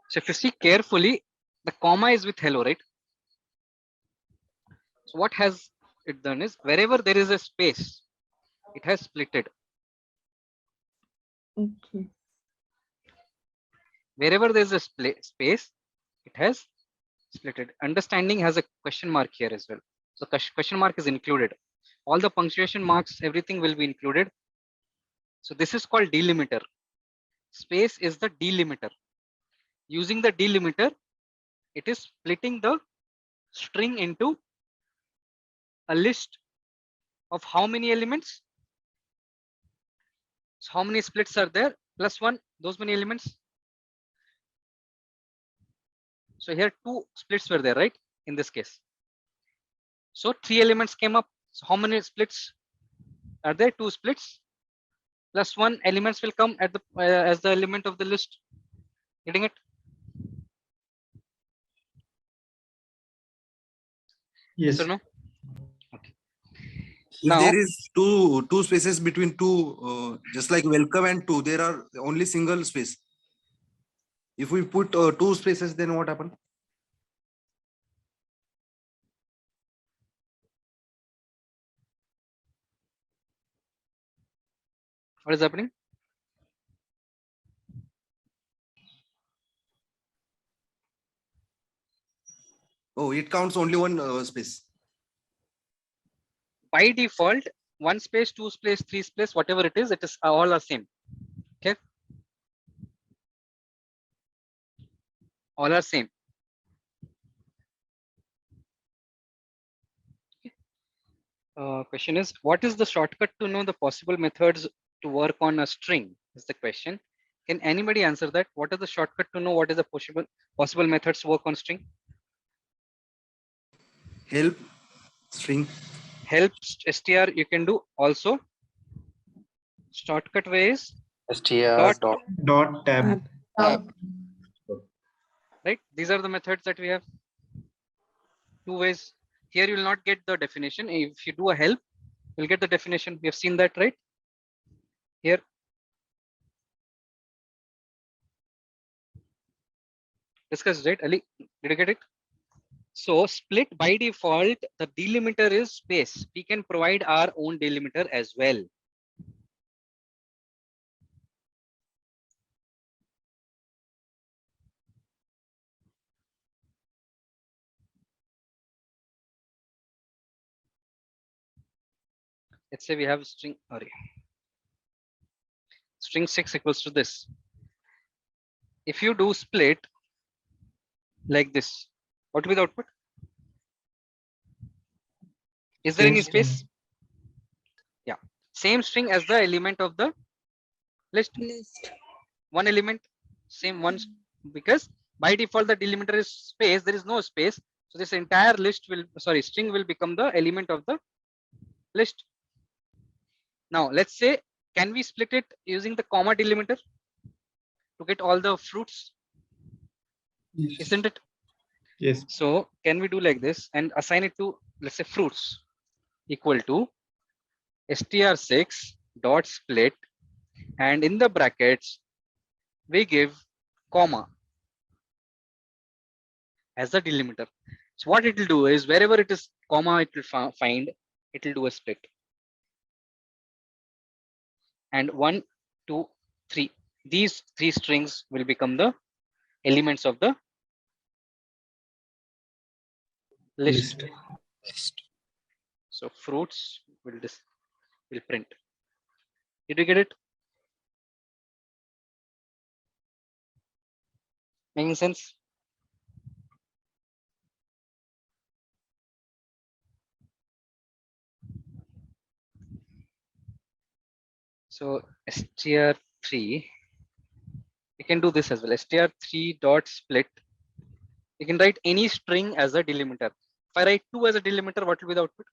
So if you see carefully, the comma is with hello, right? So what has it done is, wherever there is a space, it has splitted. Okay. Wherever there is a space, it has splitted. Understanding has a question mark here as well. So question mark is included. All the punctuation marks, everything will be included. So this is called delimiter. Space is the delimiter. Using the delimiter, it is splitting the string into a list of how many elements. So how many splits are there? Plus 1, those many elements. So here 2 splits were there, right? In this case. So 3 elements came up. So how many splits are there? 2 splits. Plus 1 elements will come at the as the element of the list. Getting it? Yes or no? Okay. If Now, there is two spaces between two, just like welcome and two, there are only single space. If we put 2 spaces, then what happens? what is happening? Oh, it counts only one space. By default, 1 space, 2 space, 3 space, whatever it is all are same. Okay. All are same. Question is, what is the shortcut to know the possible methods to work on a string? Is the question. Can anybody answer that? What is the shortcut to know what is the possible methods to work on string? Help string. Help str you can do also. Shortcut way is str dot tab. Right? These are the methods that we have. 2 ways. Here you will not get the definition. If you do a help, you'll get the definition. We have seen that, right? Here. Discussed, right? Ali, did you get it? So split by default, the delimiter is space. We can provide our own delimiter as well. Let's say we have string, string 6 equals to this. If you do split like this, what will be the output? Is there any space? Yeah, same string as the element of the list. One element, same one, because by default the delimiter is space. There is no space, so this entire list will string will become the element of the list. Now let's say, can we split it using the comma delimiter to get all the fruits? Yes. Isn't it? Yes. So can we do like this and assign it to, let's say, fruits equal to str6 dot split, and in the brackets we give comma as the delimiter. So what it will do is, wherever it is comma, it will find, it will do a split. And 1, 2, 3, these 3 strings will become the elements of the list. So fruits will print. Did you get it? Making sense? So str3, you can do this as well. str3 dot split. You can write any string as a delimiter. If I write 2 as a delimiter, what will be the output?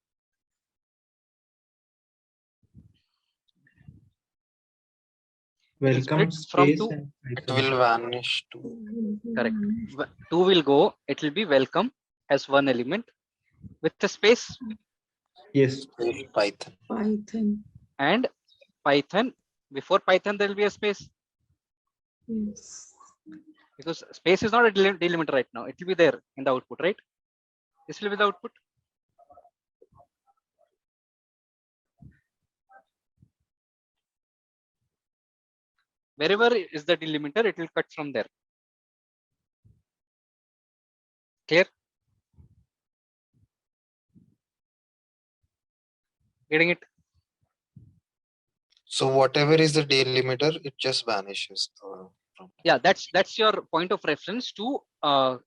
Welcome From space 2. and It will vanish too. Correct. 2 will go. It will be welcome as one element with the space. Yes. Python. Python. And Python, before Python there will be a space. Yes. Because space is not a delimiter right now. It will be there in the output, right? This will be the output. Wherever is the delimiter, it will cut from there. Clear? Getting it? So whatever is the delimiter, it just vanishes. Yeah, that's your point of reference to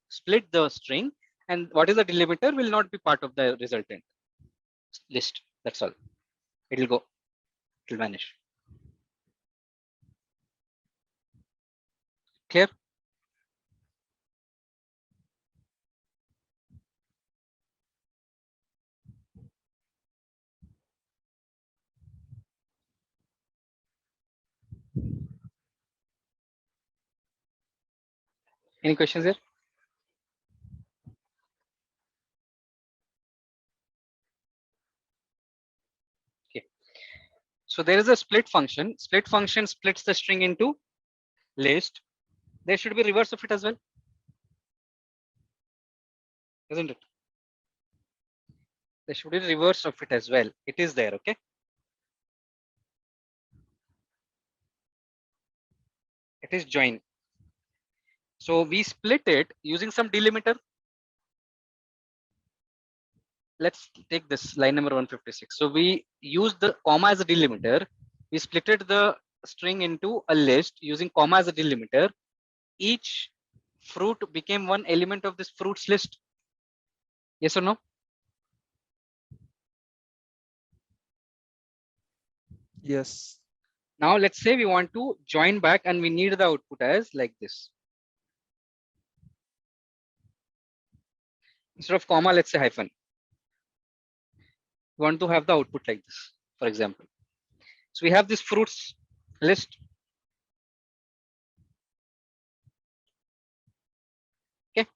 split the string, and what is the delimiter will not be part of the resultant list. That's all. It'll go. It'll vanish. Clear? Any questions here? Okay. So there is a split function. Split function splits the string into list. There should be reverse of it as well, isn't it? There should be reverse of it as well. It is there, okay? It is join. So we split it using some delimiter. Let's take this line number 156. So we use the comma as a delimiter. We splitted the string into a list using comma as a delimiter. Each fruit became one element of this fruits list. Yes or no? Yes. Now let's say we want to join back and we need the output as like this. Instead of comma, let's say hyphen. We want to have the output like this, for example. So we have this fruits list. Okay.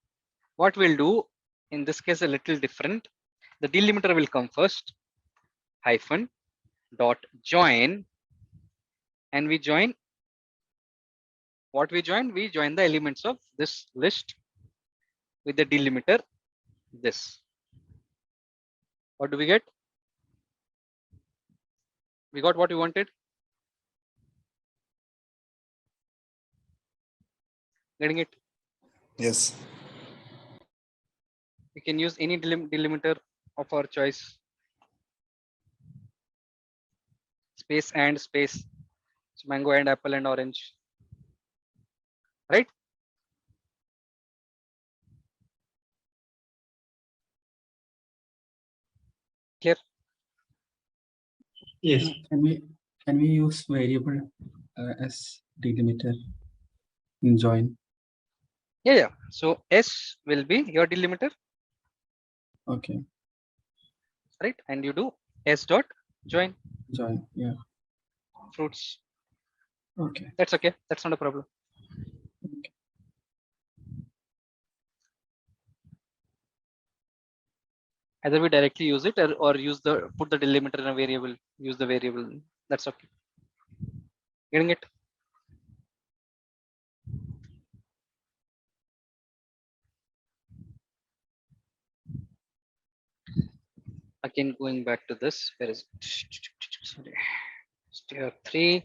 What we'll do in this case a little different. The delimiter will come first, hyphen dot join, and we join what we join the elements of this list with the delimiter this. What do we get? We got what we wanted. Getting it? Yes. We can use any delimiter of our choice. Space and space. So mango and apple and orange. Right? Clear? Yes. Can we use variable as delimiter in join? Yeah. So S will be your delimiter. Okay. Right? And you do S dot join. join. Yeah. Fruits. Okay. That's okay. That's not a problem. Either we directly use it or use the put the delimiter in a variable, use the variable. That's okay. Getting it? Again, going back to this, where is it? Sorry. str3.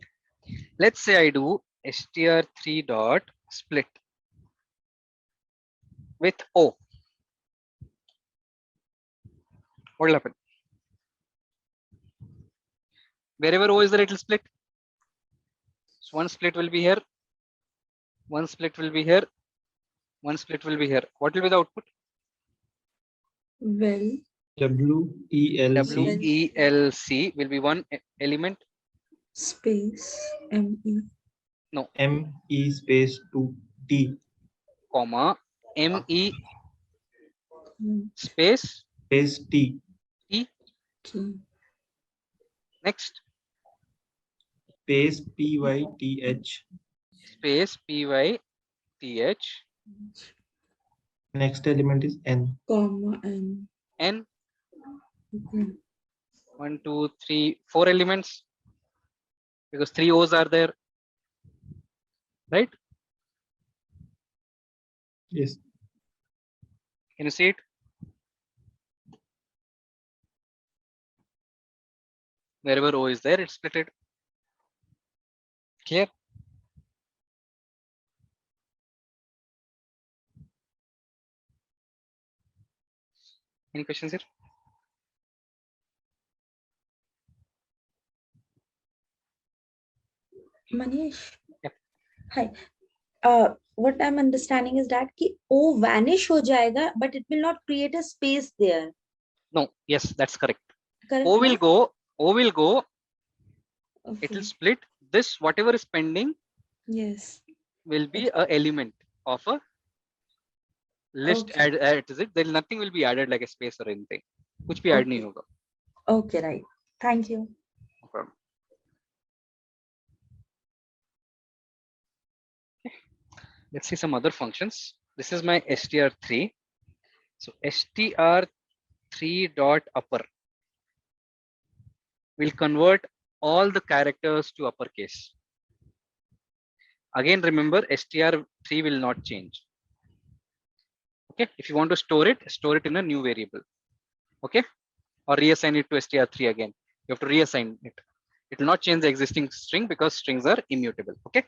Let's say I do str3 dot split with O. What will happen? Wherever O is there, it will split. So one split will be here. One split will be here. One split will be here. What will be the output? Well, WELC WELC will be one element. space ME. No. ME space 2T Comma ME Mm, space space T T. okay. Next. space PYTH. Space PYTH. Next element is N. Comma N. N. Okay. 1, 2, 3, 4 elements. Because 3 O's are there. Right? Yes. Can you see it? Wherever O is there, it's splitted. Clear? Any questions here? Manish. Yep. Hi. What I'm understanding is that ki O vanish ho jayega, but it will not create a space there. No. Yes, that's correct. Correct? O will go. O will go. Okay. It will split. This whatever is pending Yes. will be a element of a list. Okay. Add to it. Then nothing will be added like a space or anything. Kuch bhi add nahi hoga. Okay, right. Thank you. No problem. Let's see some other functions. This is my str3. So str3 dot upper will convert all the characters to uppercase. Again, remember str3 will not change. Okay, if you want to store it in a new variable. Okay, or reassign it to str3 again. You have to reassign it. It will not change the existing string because strings are immutable. Okay.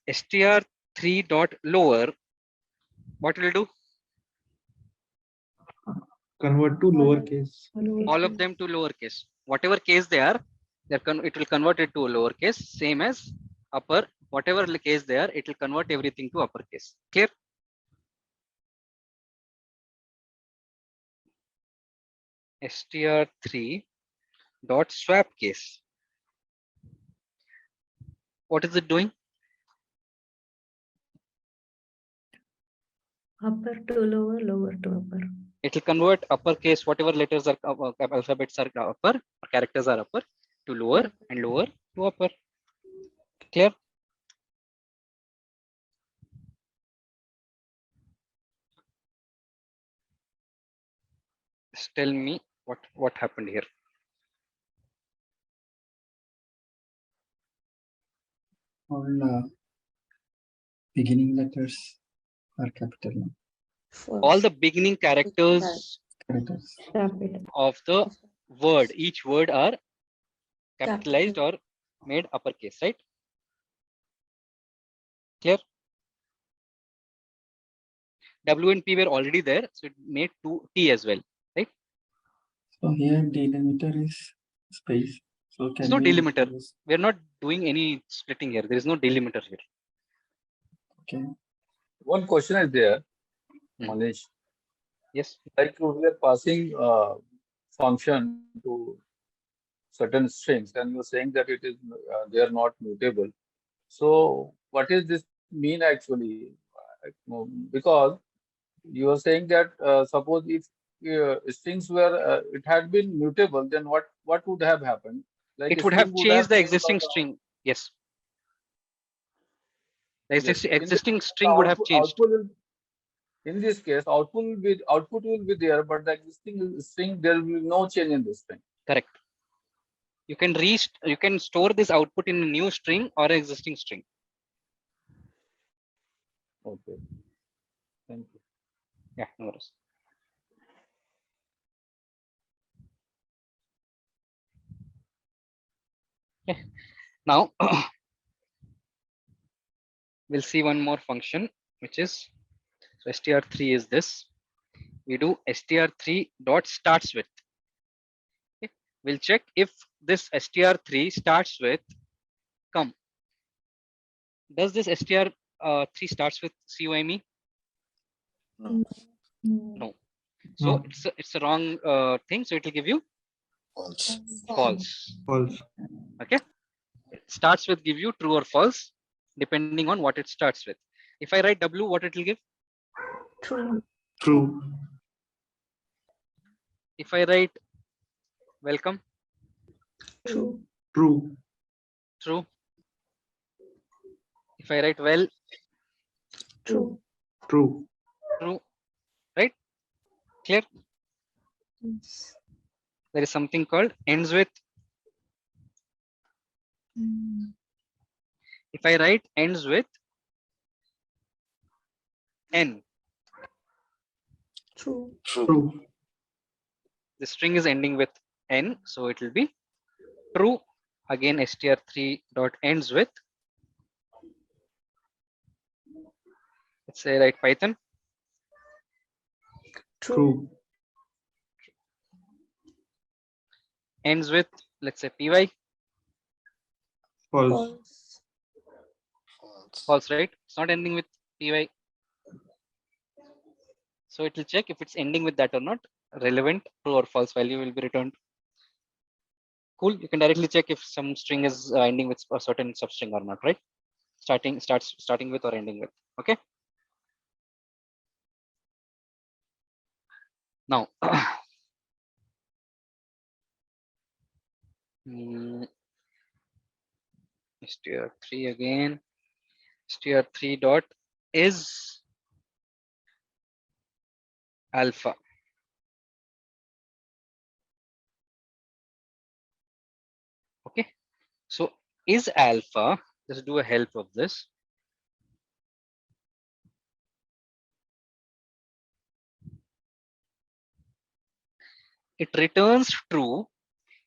str3 dot lower, what will do? Convert to lowercase. All of them to lowercase. Whatever case they are, it will convert it to a lowercase, same as upper. Whatever case they are, it will convert everything to uppercase. Clear? str3 dot swap case. What is it doing? Upper to lower, lower to upper. It will convert uppercase, whatever letters are alphabets are upper, characters are upper, to lower, and lower to upper. Clear? Just tell me what happened here. All beginning letters are capital now. All the beginning characters Characters. of the word, each word are capitalized or made uppercase, right? Clear? W and P were already there, so it made T as well, right? So here delimiter is space. So There's can no we delimiter. use, We're not doing any splitting here. There is no delimiter here. okay. One question is there, Manish. Yes. Like we are passing function to certain strings, and you're saying that it is they are not mutable. So what is this mean actually? Because you are saying that suppose if strings were it had been mutable, then what would have happened? Like a It would string have would changed have the changed existing the string. Yes. The yes. In this existing case, the string would have changed. output will, in this case, output will be there, but the existing string there will be no change in this string. Correct. You can store this output in a new string or an existing string. Okay. Thank you. Yeah, no worries. Okay. Now we'll see one more function, which is so str3 is this. We do str3 dot starts with. Okay. We'll check if this str3 starts with come. Does this str3 starts with COME? No. No. So it's a wrong thing. So it will give you False. false. False. Okay. It starts with give you true or false, depending on what it starts with. If I write W, what it will give? True. True. If I write welcome, True. True. true. If I write well, True. True. true. Right? Clear? Yes. There is something called ends with. If I write ends with N, True. True. the string is ending with N, so it will be true. Again, str3 dot ends with, let's say write Python, True. ends with, let's say py, False. false, right? It's not ending with py. So it will check if it's ending with that or not. Relevant, true or false value will be returned. Cool. You can directly check if some string is ending with a certain substring or not, right? Starting with or ending with. Okay. Now, str3 again. Str3 dot is alpha. Okay. So is alpha. Let's do a help of this. It returns true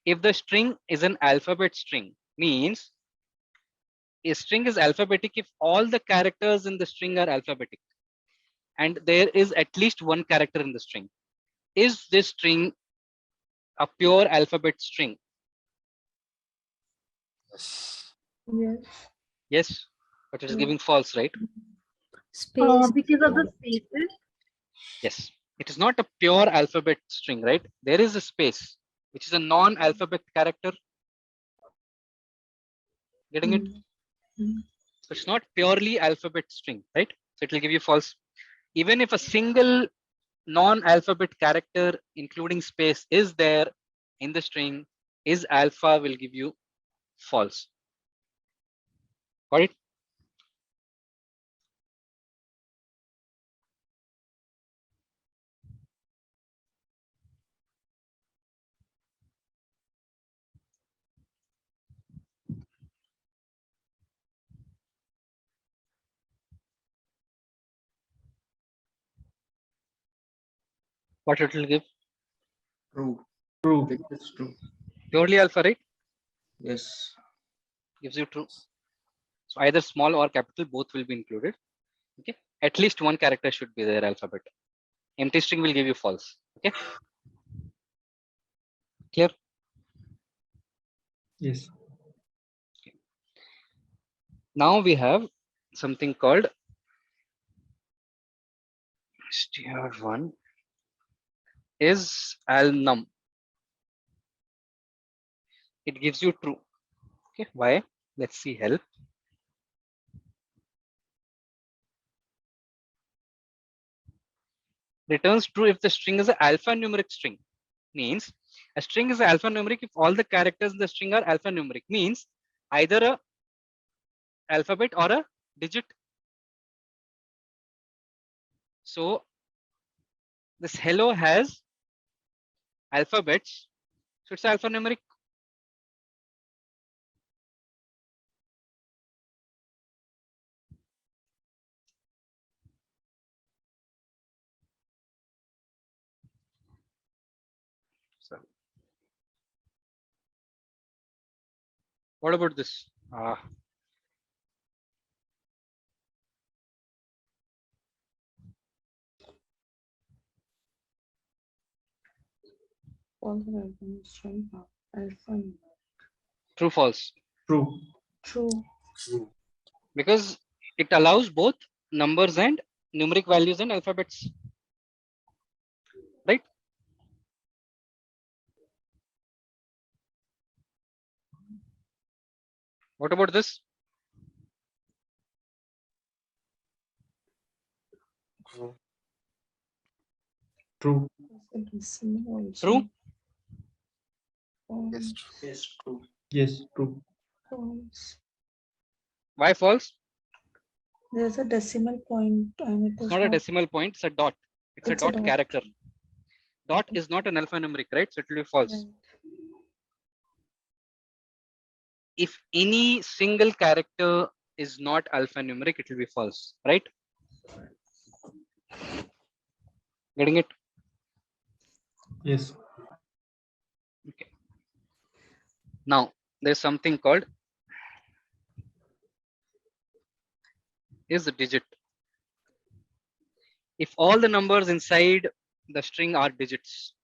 if the string is an alphabet string. Means a string is alphabetic if all the characters in the string are alphabetic and there is at least one character in the string. Is this string a pure alphabet string? Yes. Yes, but it is giving false, right? Space. Because of the spaces. Yes, it is not a pure alphabet string, right? There is a space, which is a non-alphabet character. Getting it? So it's not purely alphabet string, right? So it will give you false. Even if a single non-alphabet character, including space, is there in the string, is alpha will give you false. Got it? What it will give? True. True. It's true. Purely alpha, right? Yes. Gives you true. So either small or capital, both will be included. Okay. At least one character should be there alphabet. Empty string will give you false. Okay. Clear? Yes. Now we have something called str1 is alnum. It gives you true. Okay. Why? Let's see help. returns true if the string is an alphanumeric string. Means a string is alphanumeric if all the characters in the string are alphanumeric. Means either a alphabet or a digit. So this hello has alphabets, so it's alphanumeric. So what about this? True, false. True. True. True. Because it allows both numbers and numeric values and alphabets, right? What about this? True. True. True. Yes. Yes, true. Yes, true. False. Why false? There's a decimal point and it It's is not a not. decimal point, it's a dot. It's a It's a dot dot. character. Dot is not an alphanumeric, right? So it will be false. Right. If any single character is not alphanumeric, it will be false, right? Getting it? Yes. Okay. Now there's something called is a digit. If all the numbers inside the string are digits,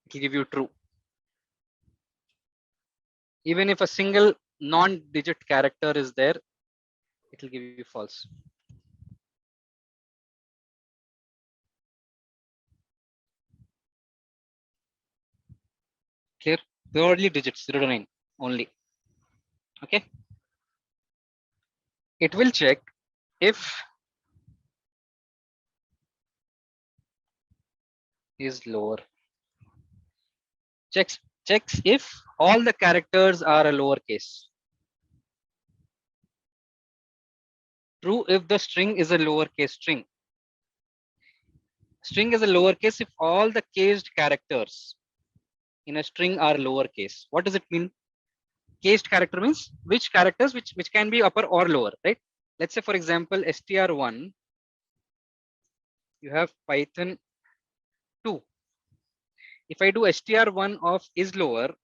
it will give you true. Even if a single non-digit character is there, it will give you false. Clear? Purely digits, 0 to 9 only. Okay. It will check if is lower. Checks if all the characters are a lowercase. True if the string is a lowercase string. String is a lowercase if all the cased characters in a string are lowercase. What does it mean? Cased character means which characters which can be upper or lower, right? Let's say for example str1, you have Python 2. If I do str1 of is lower,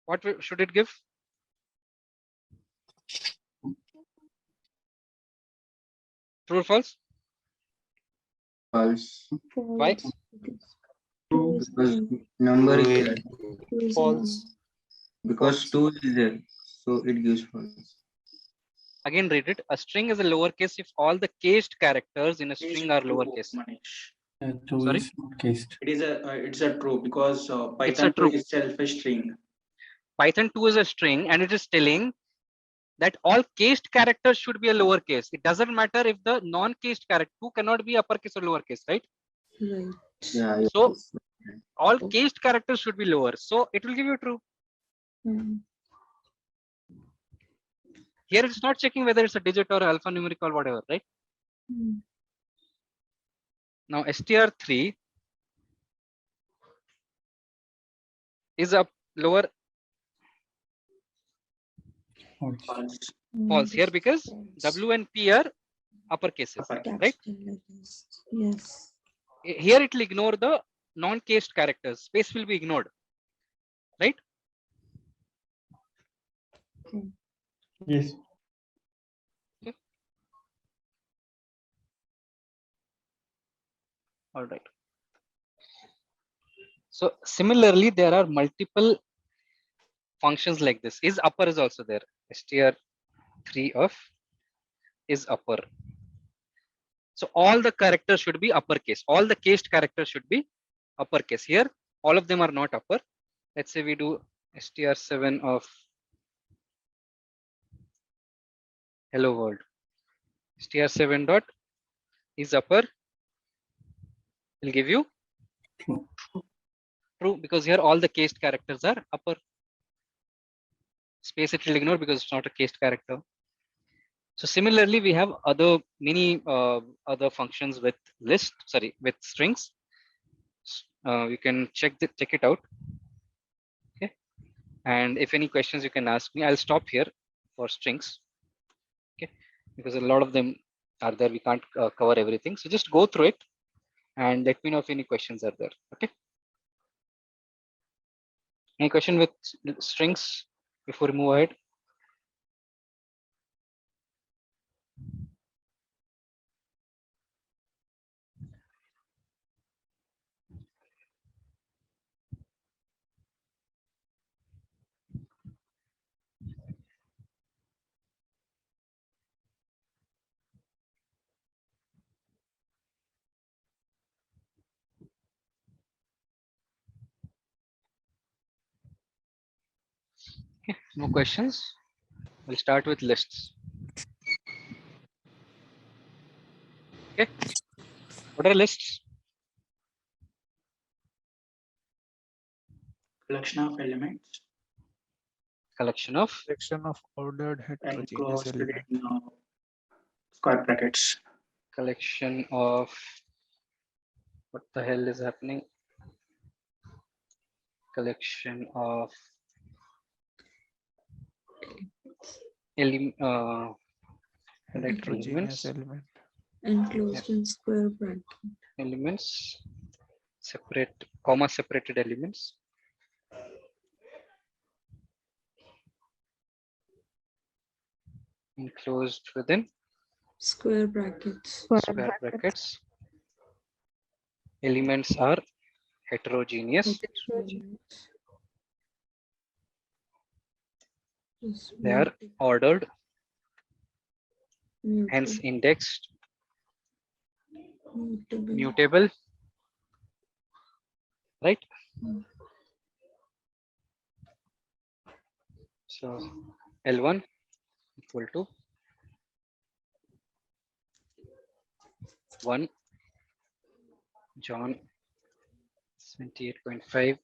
what should it give? True or false? False. Why? True. Because number is there. False. Because 2 is there. So it gives false. Again, read it. A string is a lowercase if all the cased characters in a string are lowercase. Two Sorry? is not cased. It's a true because It's a Python 2 true. is self a string. Python 2 is a string and it is telling that all cased characters should be a lowercase. It doesn't matter if the non-cased character 2 cannot be uppercase or lowercase, right? Right. Yeah. So all cased characters should be lower. So it will give you true. Here it's not checking whether it's a digit or alphanumeric or whatever, right? Now str3 is up lower. False here because W and P are uppercases, right? Yes. Here it will ignore the non-cased characters. Space will be ignored, right? Yes. Okay. All right. So similarly, there are multiple functions like this. Is upper is also there. str3 of is upper. So all the characters should be uppercase. All the cased characters should be uppercase. Here, all of them are not upper. Let's say we do str7 of hello world. str7 dot is upper. will give you true, because here all the cased characters are upper. Space it will ignore because it's not a cased character. So similarly, we have many other functions with with strings. You can check it out. Okay. And if any questions you can ask me. I'll stop here for strings. Okay, because a lot of them are there. We can't cover everything. So just go through it and let me know if any questions are there. Okay. Any question with strings before we move ahead? Okay, no questions. We'll start with lists. Okay. What are lists? Collection of elements. Collection of ordered heterogeneous enclosed elements. in square brackets. Collection of, what the hell is happening? Collection of Heterogeneous elements. element. Enclosed in square bracket. Elements, separate, comma separated elements. Enclosed within Square brackets. square brackets. Elements are heterogeneous. They are ordered, hence indexed, mutable, right? So L1 equal to 1 John 78.5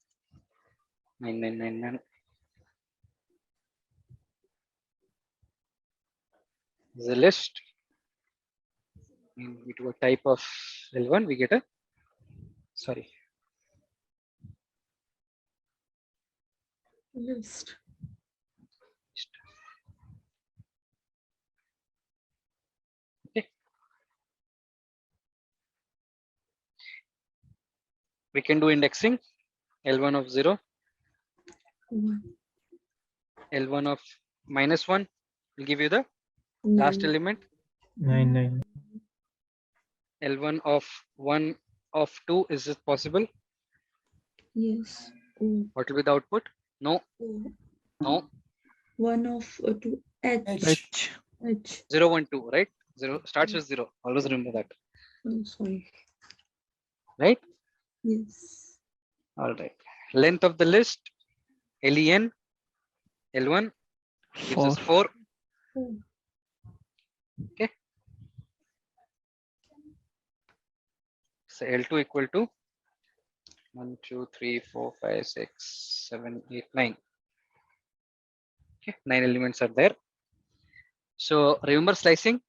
9999 is a list. We do a type of L1, we get a List. Okay. We can do indexing. L1 of 0, L1 of -1 will give you the last element. 9. L1 of 1 of 2, is it possible? Yes. What will be the output? No. No. 1 of 2 H. 0 1 2, right? 0 starts with 0. Always remember that. Oh, sorry. Right? Yes. All right. Length of the list, len, L1 gives us 4. Okay. So L2 equal to 1 2 3 4 5 6 7 8 9. Okay, 9 elements are there. So remember slicing?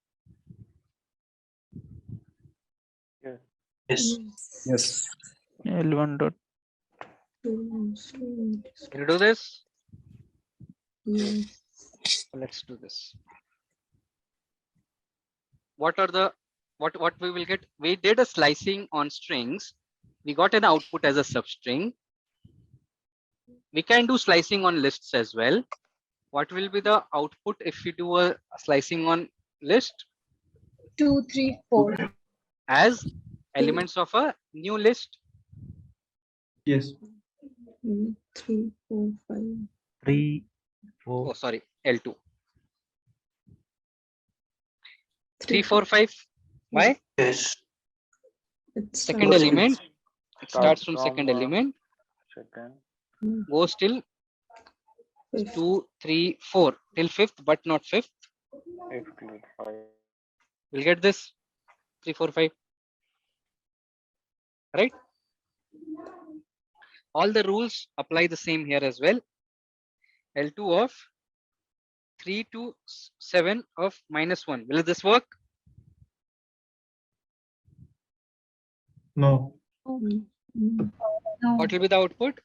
Yes. Yes. L1 dot. Can you do this? Yes. Let's do this. What are the what we will get? We did a slicing on strings. We got an output as a substring. We can do slicing on lists as well. What will be the output if we do a slicing on list? 2 3 4 As elements of a new list. Yes. 3 4 5 3 4. Oh, sorry, L2. 3 4 5. Why? Yes. Second element. It starts from second element. Second. Goes till 2 3 4 till fifth, but not fifth. Exclude 5. We'll get this 3 4 5. right? All the rules apply the same here as well. L2 of 3 to 7 of -1. Will this work? No. What will be the output?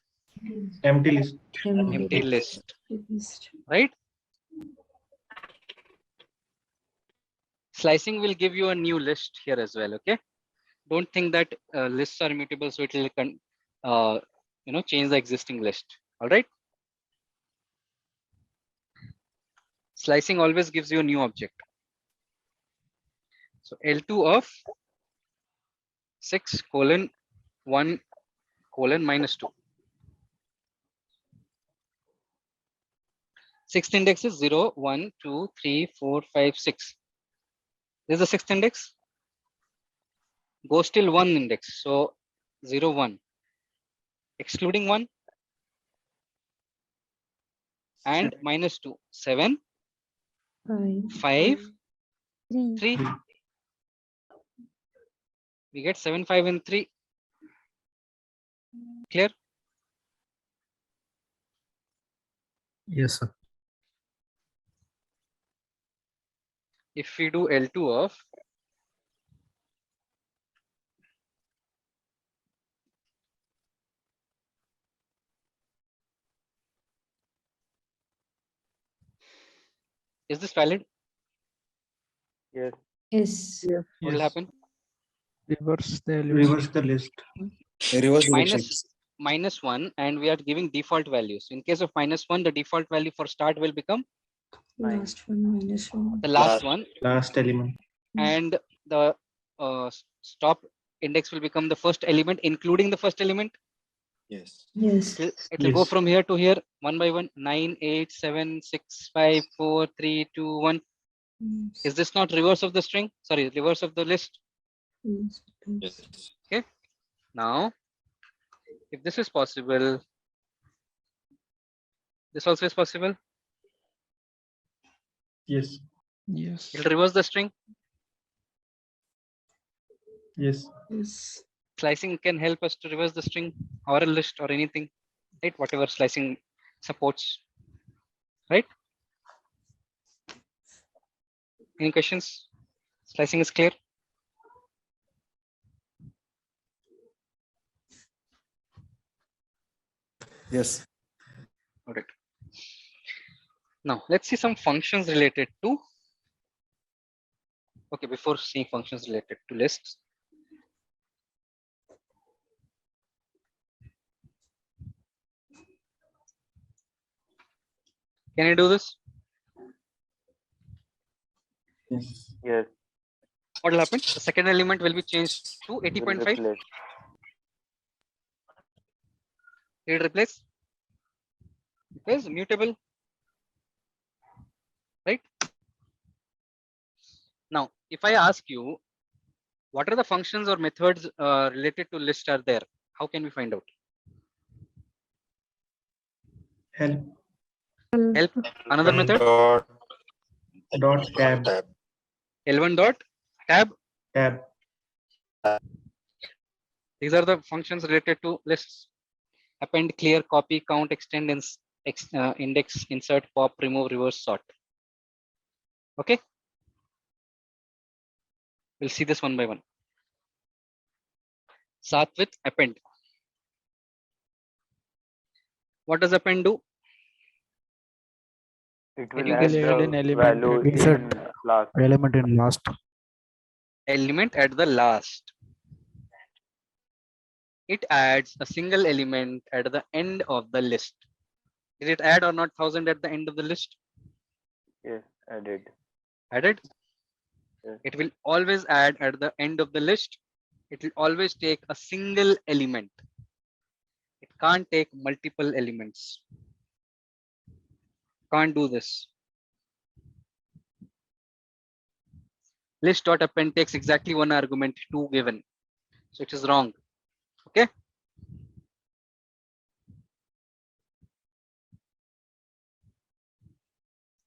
Empty list. Empty list, right? Slicing will give you a new list here as well. Okay, don't think that lists are immutable, so it will change the existing list. All right. Slicing always gives you a new object. So L2 of 6 colon 1 colon -2. Sixth index is 0, 1, 2, 3, 4, 5, 6. This is the sixth index. Goes till 1 index. So 0, 1. Excluding 1 and -2. 7, 5, 3. We get 7, 5, and 3. Clear? Yes, sir. If we do L2 of is this valid? Yes. Yes. What will happen? Reverse the Reverse the list. Reverse -1, and we are giving default values. In case of -1, the default value for start will become Last one -1. the last one, Last element. and the stop index will become the first element, including the first element. Yes. Yes. It will go from here to here, one by one. 9, 8, 7, 6, 5, 4, 3, 2, 1. Is this not reverse of the string? Sorry, reverse of the list. Yes. Okay. Now, if this is possible, this also is possible. Yes. Yes. It'll reverse the string. Yes. Yes. Slicing can help us to reverse the string or a list or anything, right? Whatever slicing supports, right? Any questions? Slicing is clear. Yes. All right. Now let's see some functions related to. Okay, before seeing functions related to lists, can you do this? Yes. Yes. What will happen? The second element will be changed to Will 80.5. replace. Did it replace? Because mutable, right? Now, if I ask you, what are the functions or methods related to list are there? How can we find out? Help. Help. Another method. Dot tab. L1 dot tab. Tab. These are the functions related to lists. Append, clear, copy, count, extend, index, insert, pop, remove, reverse, sort. Okay. We'll see this one by one. Start with append. What does append do? It Can will you add guess? Add an the element value at the Insert in last. element in last. Element at the last. It adds a single element at the end of the list. Did it add or not 1000 at the end of the list? Yes, added. Added. Yes. It will always add at the end of the list. It will always take a single element. It can't take multiple elements. Can't do this. List.append takes exactly one argument, 2 given. So it is wrong. Okay.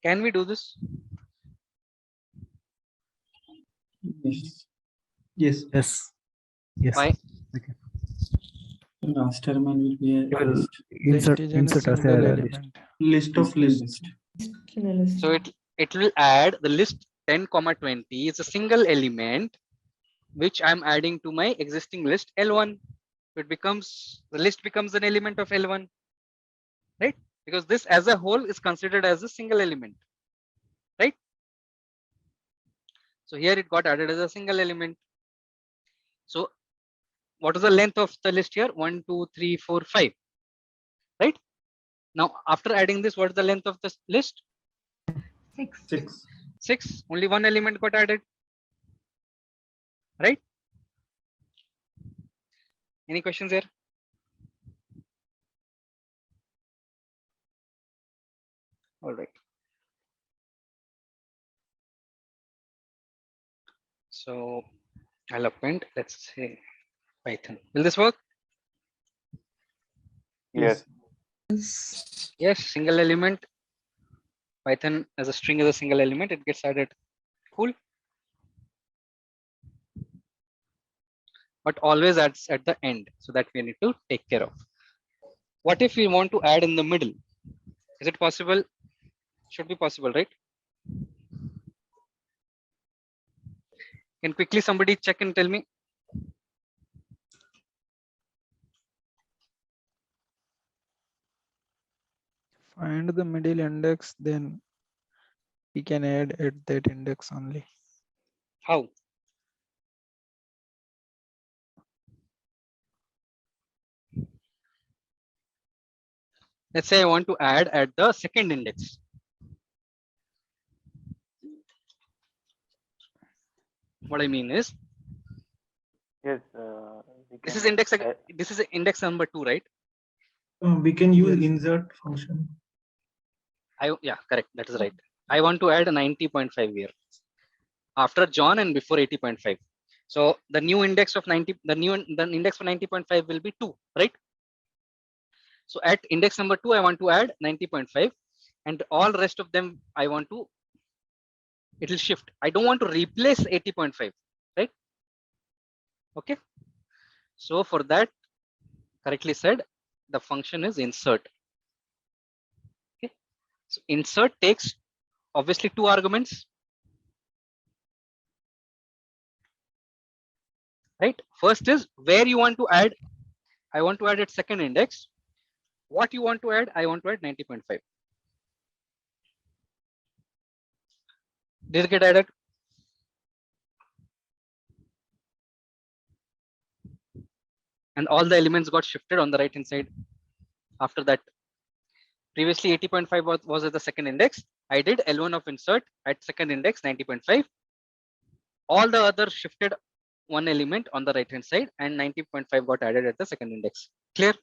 Can we do this? Yes. Yes. Yes. Yes. Why? Okay. last element will be a It will list. insert List is in a insert as a single list. element. List of lists. In a list. So it will add the list 10, 20 is a single element which I'm adding to my existing list L1. It becomes, the list becomes an element of L1, right? Because this as a whole is considered as a single element, right? So here it got added as a single element. So what is the length of the list here? 1, 2, 3, 4, 5, right? Now after adding this, what is the length of this list? 6. 6. Only one element got added, right? Any questions here? All right. So I'll append, let's say Python. Will this work? Yes. Yes, single element. Python as a string is a single element, it gets added. Cool. But always adds at the end, so that we need to take care of. What if we want to add in the middle? Is it possible? Should be possible, right? Can quickly somebody check and tell me? Find the middle index, then we can add at that index only. How? Let's say I want to add at the second index. What I mean is, Yes. this is index. This is index number 2, right? We can use insert function. Yeah, correct. That is right. I want to add a 90.5 here after John and before 80.5. So the new index of 90, the index for 90.5 will be 2, right? So at index number 2, I want to add 90.5, and all rest of them I want to, it will shift. I don't want to replace 80.5, right? Okay. So for that, correctly said, the function is insert. Okay. So insert takes obviously 2 arguments, right? First is where you want to add. I want to add at second index. What you want to add? I want to add 90.5. Did it get added? And all the elements got shifted on the right hand side. After that, previously 80.5 was at the second index. I did L1 of insert at second index 90.5. All the other shifted one element on the right hand side, and 90.5 got added at the second index. Clear?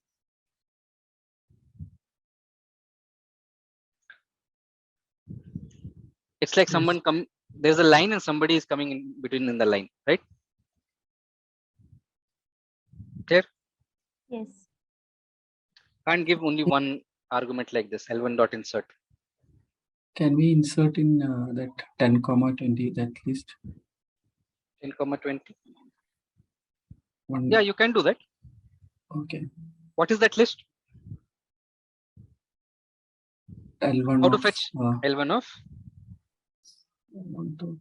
It's like someone come, there's a line and somebody is coming in between in the line, right? Clear? Yes. Can't give only one argument like this, L1 dot insert. Can we insert in that 10, 20, that list? 10, 20. One. Yeah, you can do that. Okay. What is that list? L1 How to of, fetch L1 of? 1, 2,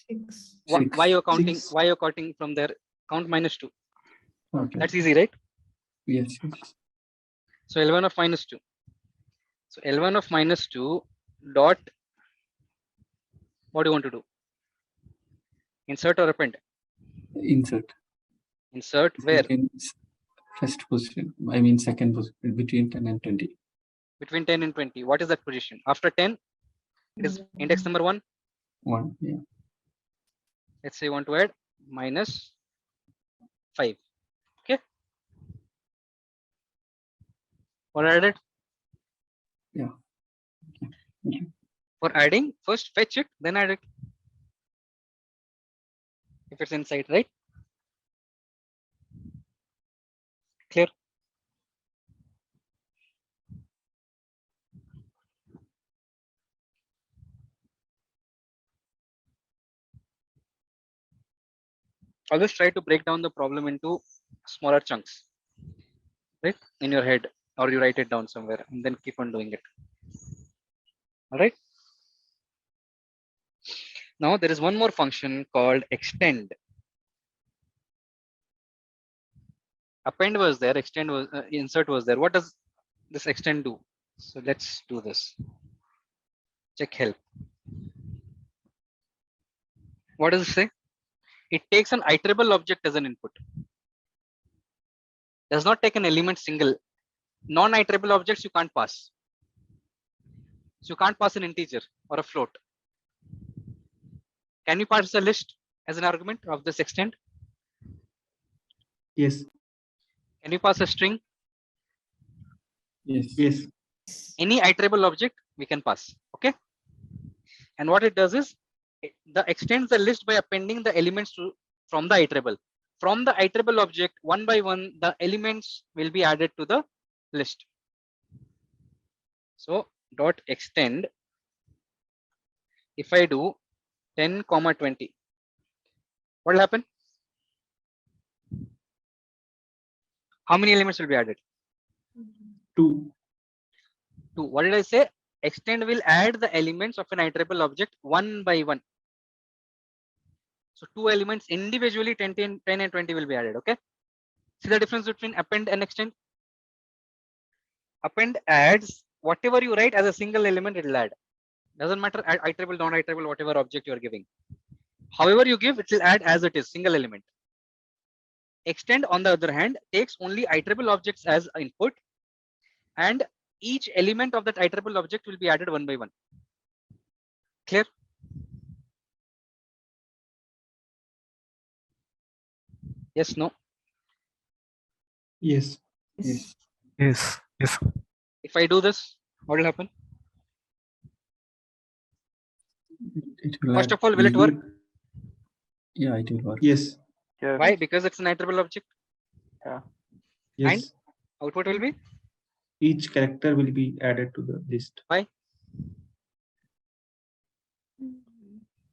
3, 6. Why you're counting? Why you're counting from there? Count -2. Okay. That's easy, right? Yes. So L1 of -2. So L1 of -2 dot. What do you want to do? Insert or append? Insert. Insert where? In first position. I mean second position, between 10 and 20. Between 10 and 20. What is that position? After 10, it is index number 1. 1. Yeah. Let's say you want to add -5. Okay. What added? Yeah. Okay. For adding, first fetch it, then add it. If it's inside, right? Clear? Always try to break down the problem into smaller chunks. right, in your head, or you write it down somewhere and then keep on doing it. All right. Now there is one more function called extend. Append was there, extend was insert was there. What does this extend do? So let's do this. Check help. What does it say? It takes an iterable object as an input. Does not take an element single. Non-iterable objects you can't pass. So you can't pass an integer or a float. Can you pass a list as an argument of this extend? Yes. Can you pass a string? Yes. Yes. Any iterable object we can pass. Okay. And what it does is the extends the list by appending the elements from the iterable. From the iterable object, one by one, the elements will be added to the list. So dot extend. If I do 10, 20, what will happen? How many elements will be added? 2. 2. What did I say? Extend will add the elements of an iterable object one by one. So 2 elements individually 10 and 20 will be added. Okay. See the difference between append and extend? Append adds whatever you write as a single element, it will add. Doesn't matter iterable, non-iterable, whatever object you are giving. However you give, it will add as it is, single element. Extend, on the other hand, takes only iterable objects as input, and each element of that iterable object will be added one by one. Clear? Yes, no? Yes. Yes. Yes. Yes. If I do this, what will happen? It will First add of all, will it work? Yeah, it will work. Yes. Yes. Why? Because it's an iterable object. Yeah. Yes. And output will be? Each character will be added to the list. Why?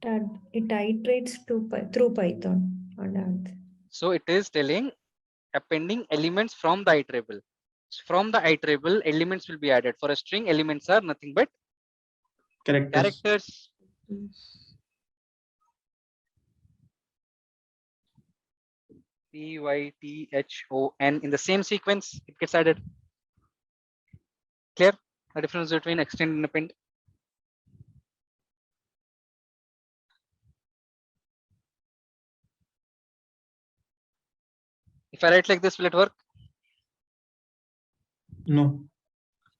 That it iterates through Python on that. So it is telling appending elements from the iterable. From the iterable, elements will be added. For a string, elements are nothing but characters. Python in the same sequence, it gets added. Clear? The difference between extend and append. If I write like this, will it work? No.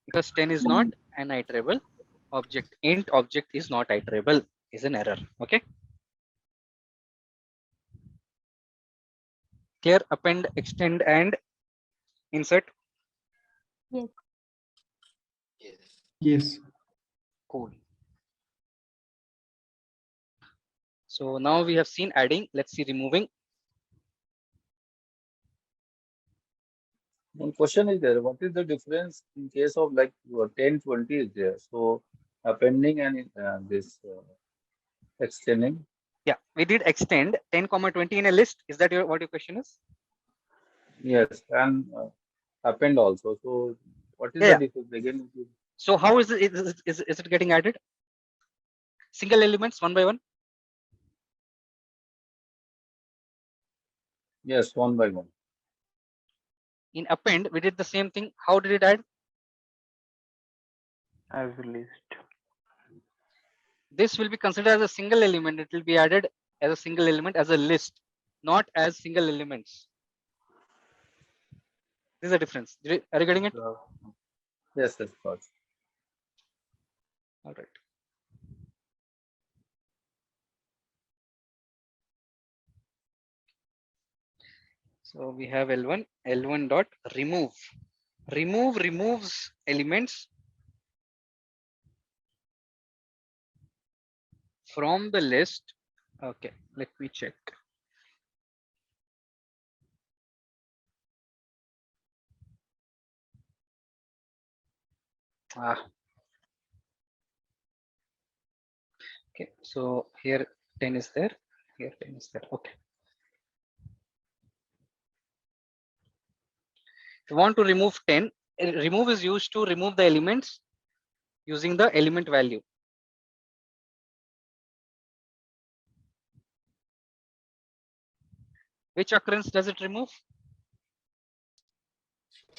Because 10 is not an iterable object. Int object is not iterable, is an error. Okay. Clear? Append, extend, and insert. Yes. Yes. Cool. So now we have seen adding. Let's see removing. One question is there. What is the difference in case of like 10, 20 is there? So appending and this extending. Yeah, we did extend 10, 20 in a list. Is that what your question is? Yes, and append also. So what is Yeah. the difference again? So how is it getting added? Single elements one by one? Yes, one by one. In append, we did the same thing. How did it add? As a list. This will be considered as a single element. It will be added as a single element as a list, not as single elements. This is a difference. Are you getting it? Yes, of course. All right. So we have L1 dot remove. Remove removes elements from the list. Okay, let me check. Okay, so here 10 is there, here 10 is there. Okay. If you want to remove 10, remove is used to remove the elements using the element value. Which occurrence does it remove?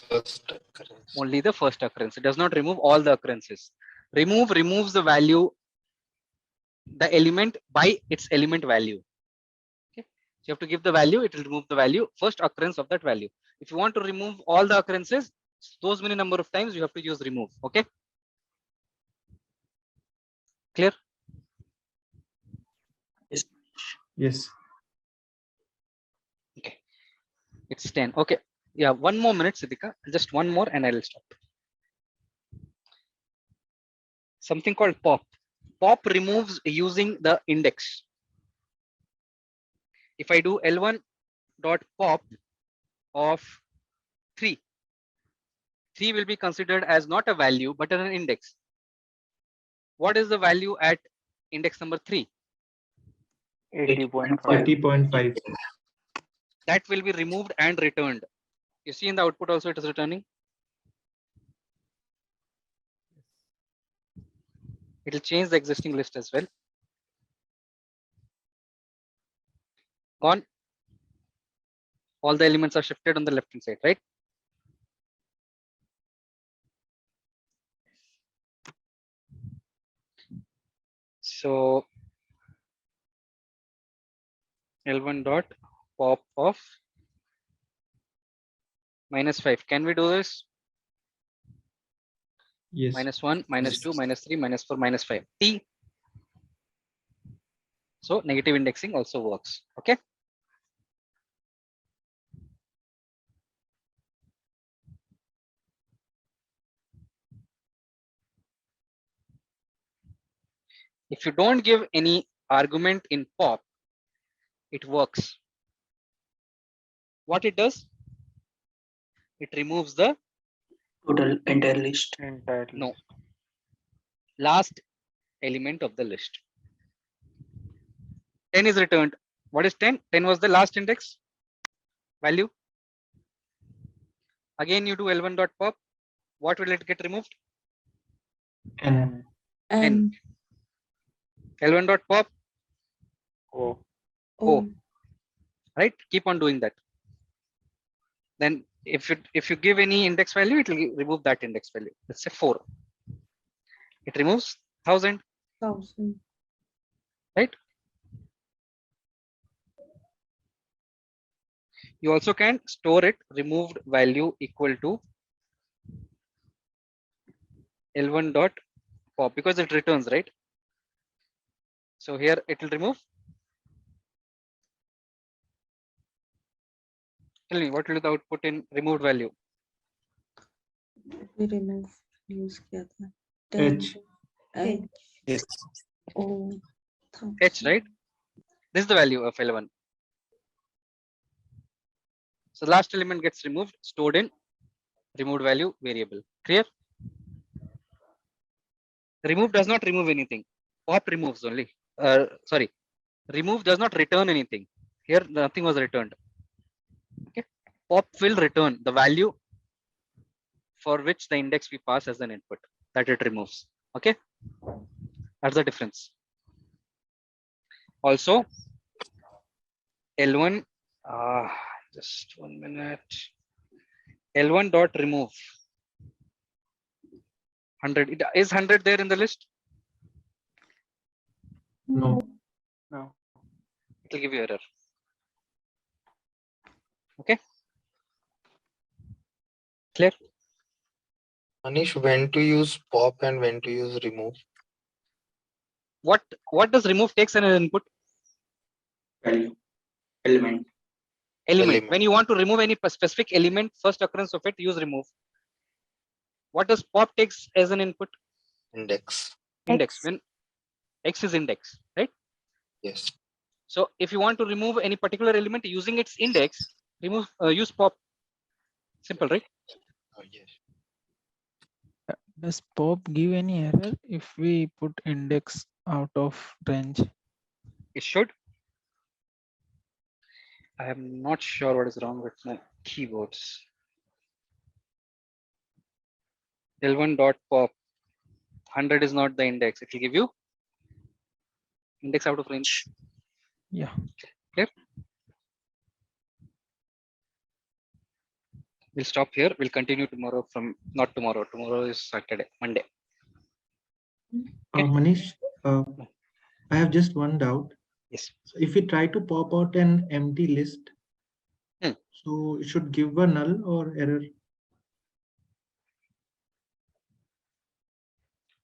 First occurrence. Only the first occurrence. It does not remove all the occurrences. Remove removes the value, the element by its element value. Okay. So you have to give the value, it will remove the value, first occurrence of that value. If you want to remove all the occurrences, those many number of times you have to use remove. Okay. Clear? Yes. Yes. Okay. It's 10. Okay. Yeah, one more minute, Siddhika. Just one more and I will stop. Something called pop. Pop removes using the index. If I do L1 dot pop of 3, 3 will be considered as not a value but an index. What is the value at index number 3? 80.5. 80.5. That will be removed and returned. You see in the output also it is returning. It will change the existing list as well. Gone. All the elements are shifted on the left hand side, right? So L1 dot pop of -5. Can we do this? Yes. -1, -2, -3, -4, -5. T. So negative indexing also works. Okay. If you don't give any argument in pop, it works. What it does? It removes the Total entire list. no last element of the list. 10 is returned. What is 10? 10 was the last index value. Again, you do L1 dot pop. What will it get removed? N. N. L1 dot pop. O. O. Right? Keep on doing that. Then if you give any index value, it will remove that index value. Let's say 4. It removes 1000. Right? You also can store it removed value equal to L1 dot pop because it returns, right? So here it will remove. Tell me what will be the output in removed value? We remove use किया था. H. H. Yes. O. H, right? This is the value of L1. So last element gets removed, stored in removed value variable. Clear? Remove does not remove anything. Pop removes only. Sorry, remove does not return anything. Here nothing was returned. Okay. Pop will return the value for which the index we pass as an input that it removes. Okay. That's the difference. Also, L1, just 1 minute. L1 dot remove 100. Is 100 there in the list? No. No. It will give you error. Okay. Clear? Manish, when to use pop and when to use remove? What does remove takes as an input? Value. Element. Element. When you want to remove any specific element, first occurrence of it, use remove. What does pop takes as an input? Index. Index. When X is index, right? Yes. So if you want to remove any particular element using its index, remove use pop. Simple, right? Yes. Does pop give any error if we put index out of range? It should. I am not sure what is wrong with my keyboards. L1 dot pop. 100 is not the index. It will give you index out of range. Yeah. Clear? We'll stop here. We'll continue tomorrow from, not tomorrow. Tomorrow is Saturday, Monday. Manish, I have just one doubt. Yes. So if we try to pop out an empty list, so it should give a null or error?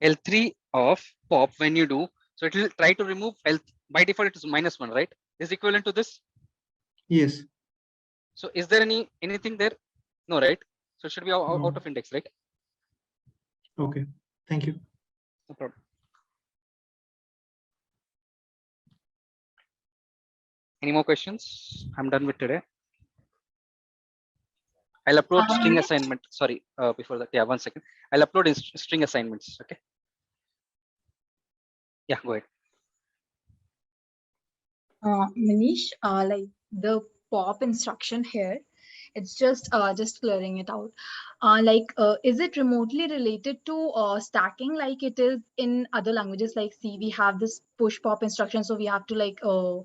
L3 of pop when you do, so it will try to remove L, by default it is -1, right? Is equivalent to this? Yes. So is there anything there? No, right? So it should be out of index, right? Okay, thank you. No problem. Any more questions? I'm done with today. I'll upload string assignment. Sorry, before that, yeah, 1 second. I'll upload string assignments. Okay. Yeah, go ahead. Manish, like the pop instruction here, it's just clearing it out. Is it remotely related to stacking like it is in other languages? Like C, we have this push pop instruction, so we have to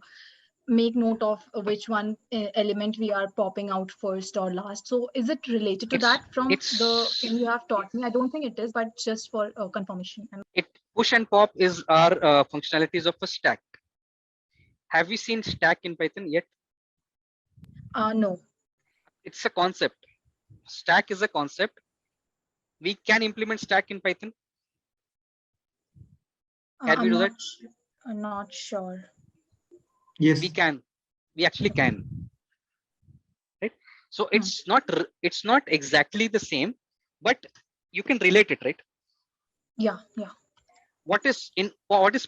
make note of which one element we are popping out first or last. So is it related to that from the thing you have taught me? I don't think it is, but just for confirmation. It push and pop is our functionalities of a stack. Have we seen stack in Python yet? No. It's a concept. Stack is a concept. We can implement stack in Python. Can we do that? I'm not sure. Yes. We can. We actually can. Right? So it's not exactly the same, but you can relate it, right? Yeah. What is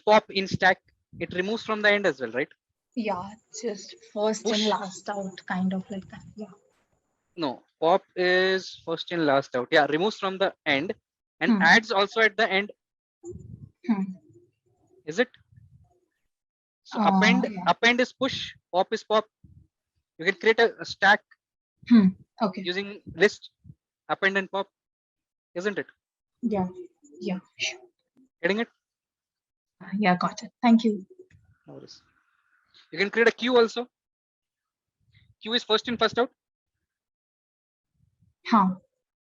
pop in stack? It removes from the end as well, right? Yeah, just first Push. in, last out, kind of like that. Yeah. No, pop is first in, last out. Yeah, removes from the end and adds also at the end. Is it? So append is push, pop is pop. You can create a stack Okay. using list, append and pop, isn't it? Yeah. Getting it? Yeah, got it. Thank you. No worries. You can create a queue also. Queue is first in, first out.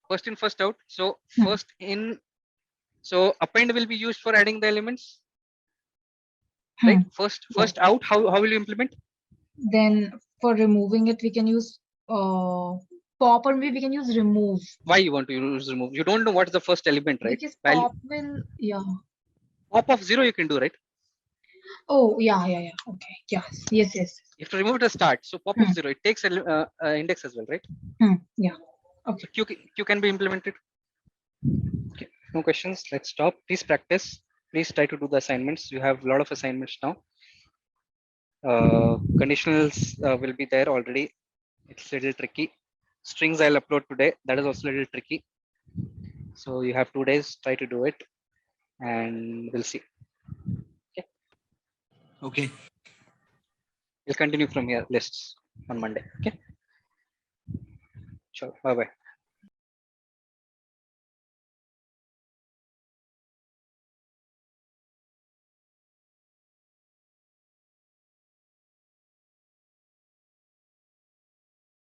First in, first out. So first in, so append will be used for adding the elements. Right? First out, how will you implement? Then for removing it, we can use pop, or maybe we can use remove. Why you want to use remove? You don't know what's the first element, right? Because pop will, Pop of 0 you can do, right? Oh, yeah. Okay. Yes. You have to remove the start. So pop of 0, it takes index as well, right? Yeah. Okay. So Q can be implemented. Okay. No questions. Let's stop. Please practice. Please try to do the assignments. You have a lot of assignments now. Conditionals will be there already. It's a little tricky. Strings I'll upload today. That is also a little tricky. So you have 2 days. Try to do it, and we'll see. Okay. Okay. We'll continue from here lists on Monday. Okay. Sure. Bye bye.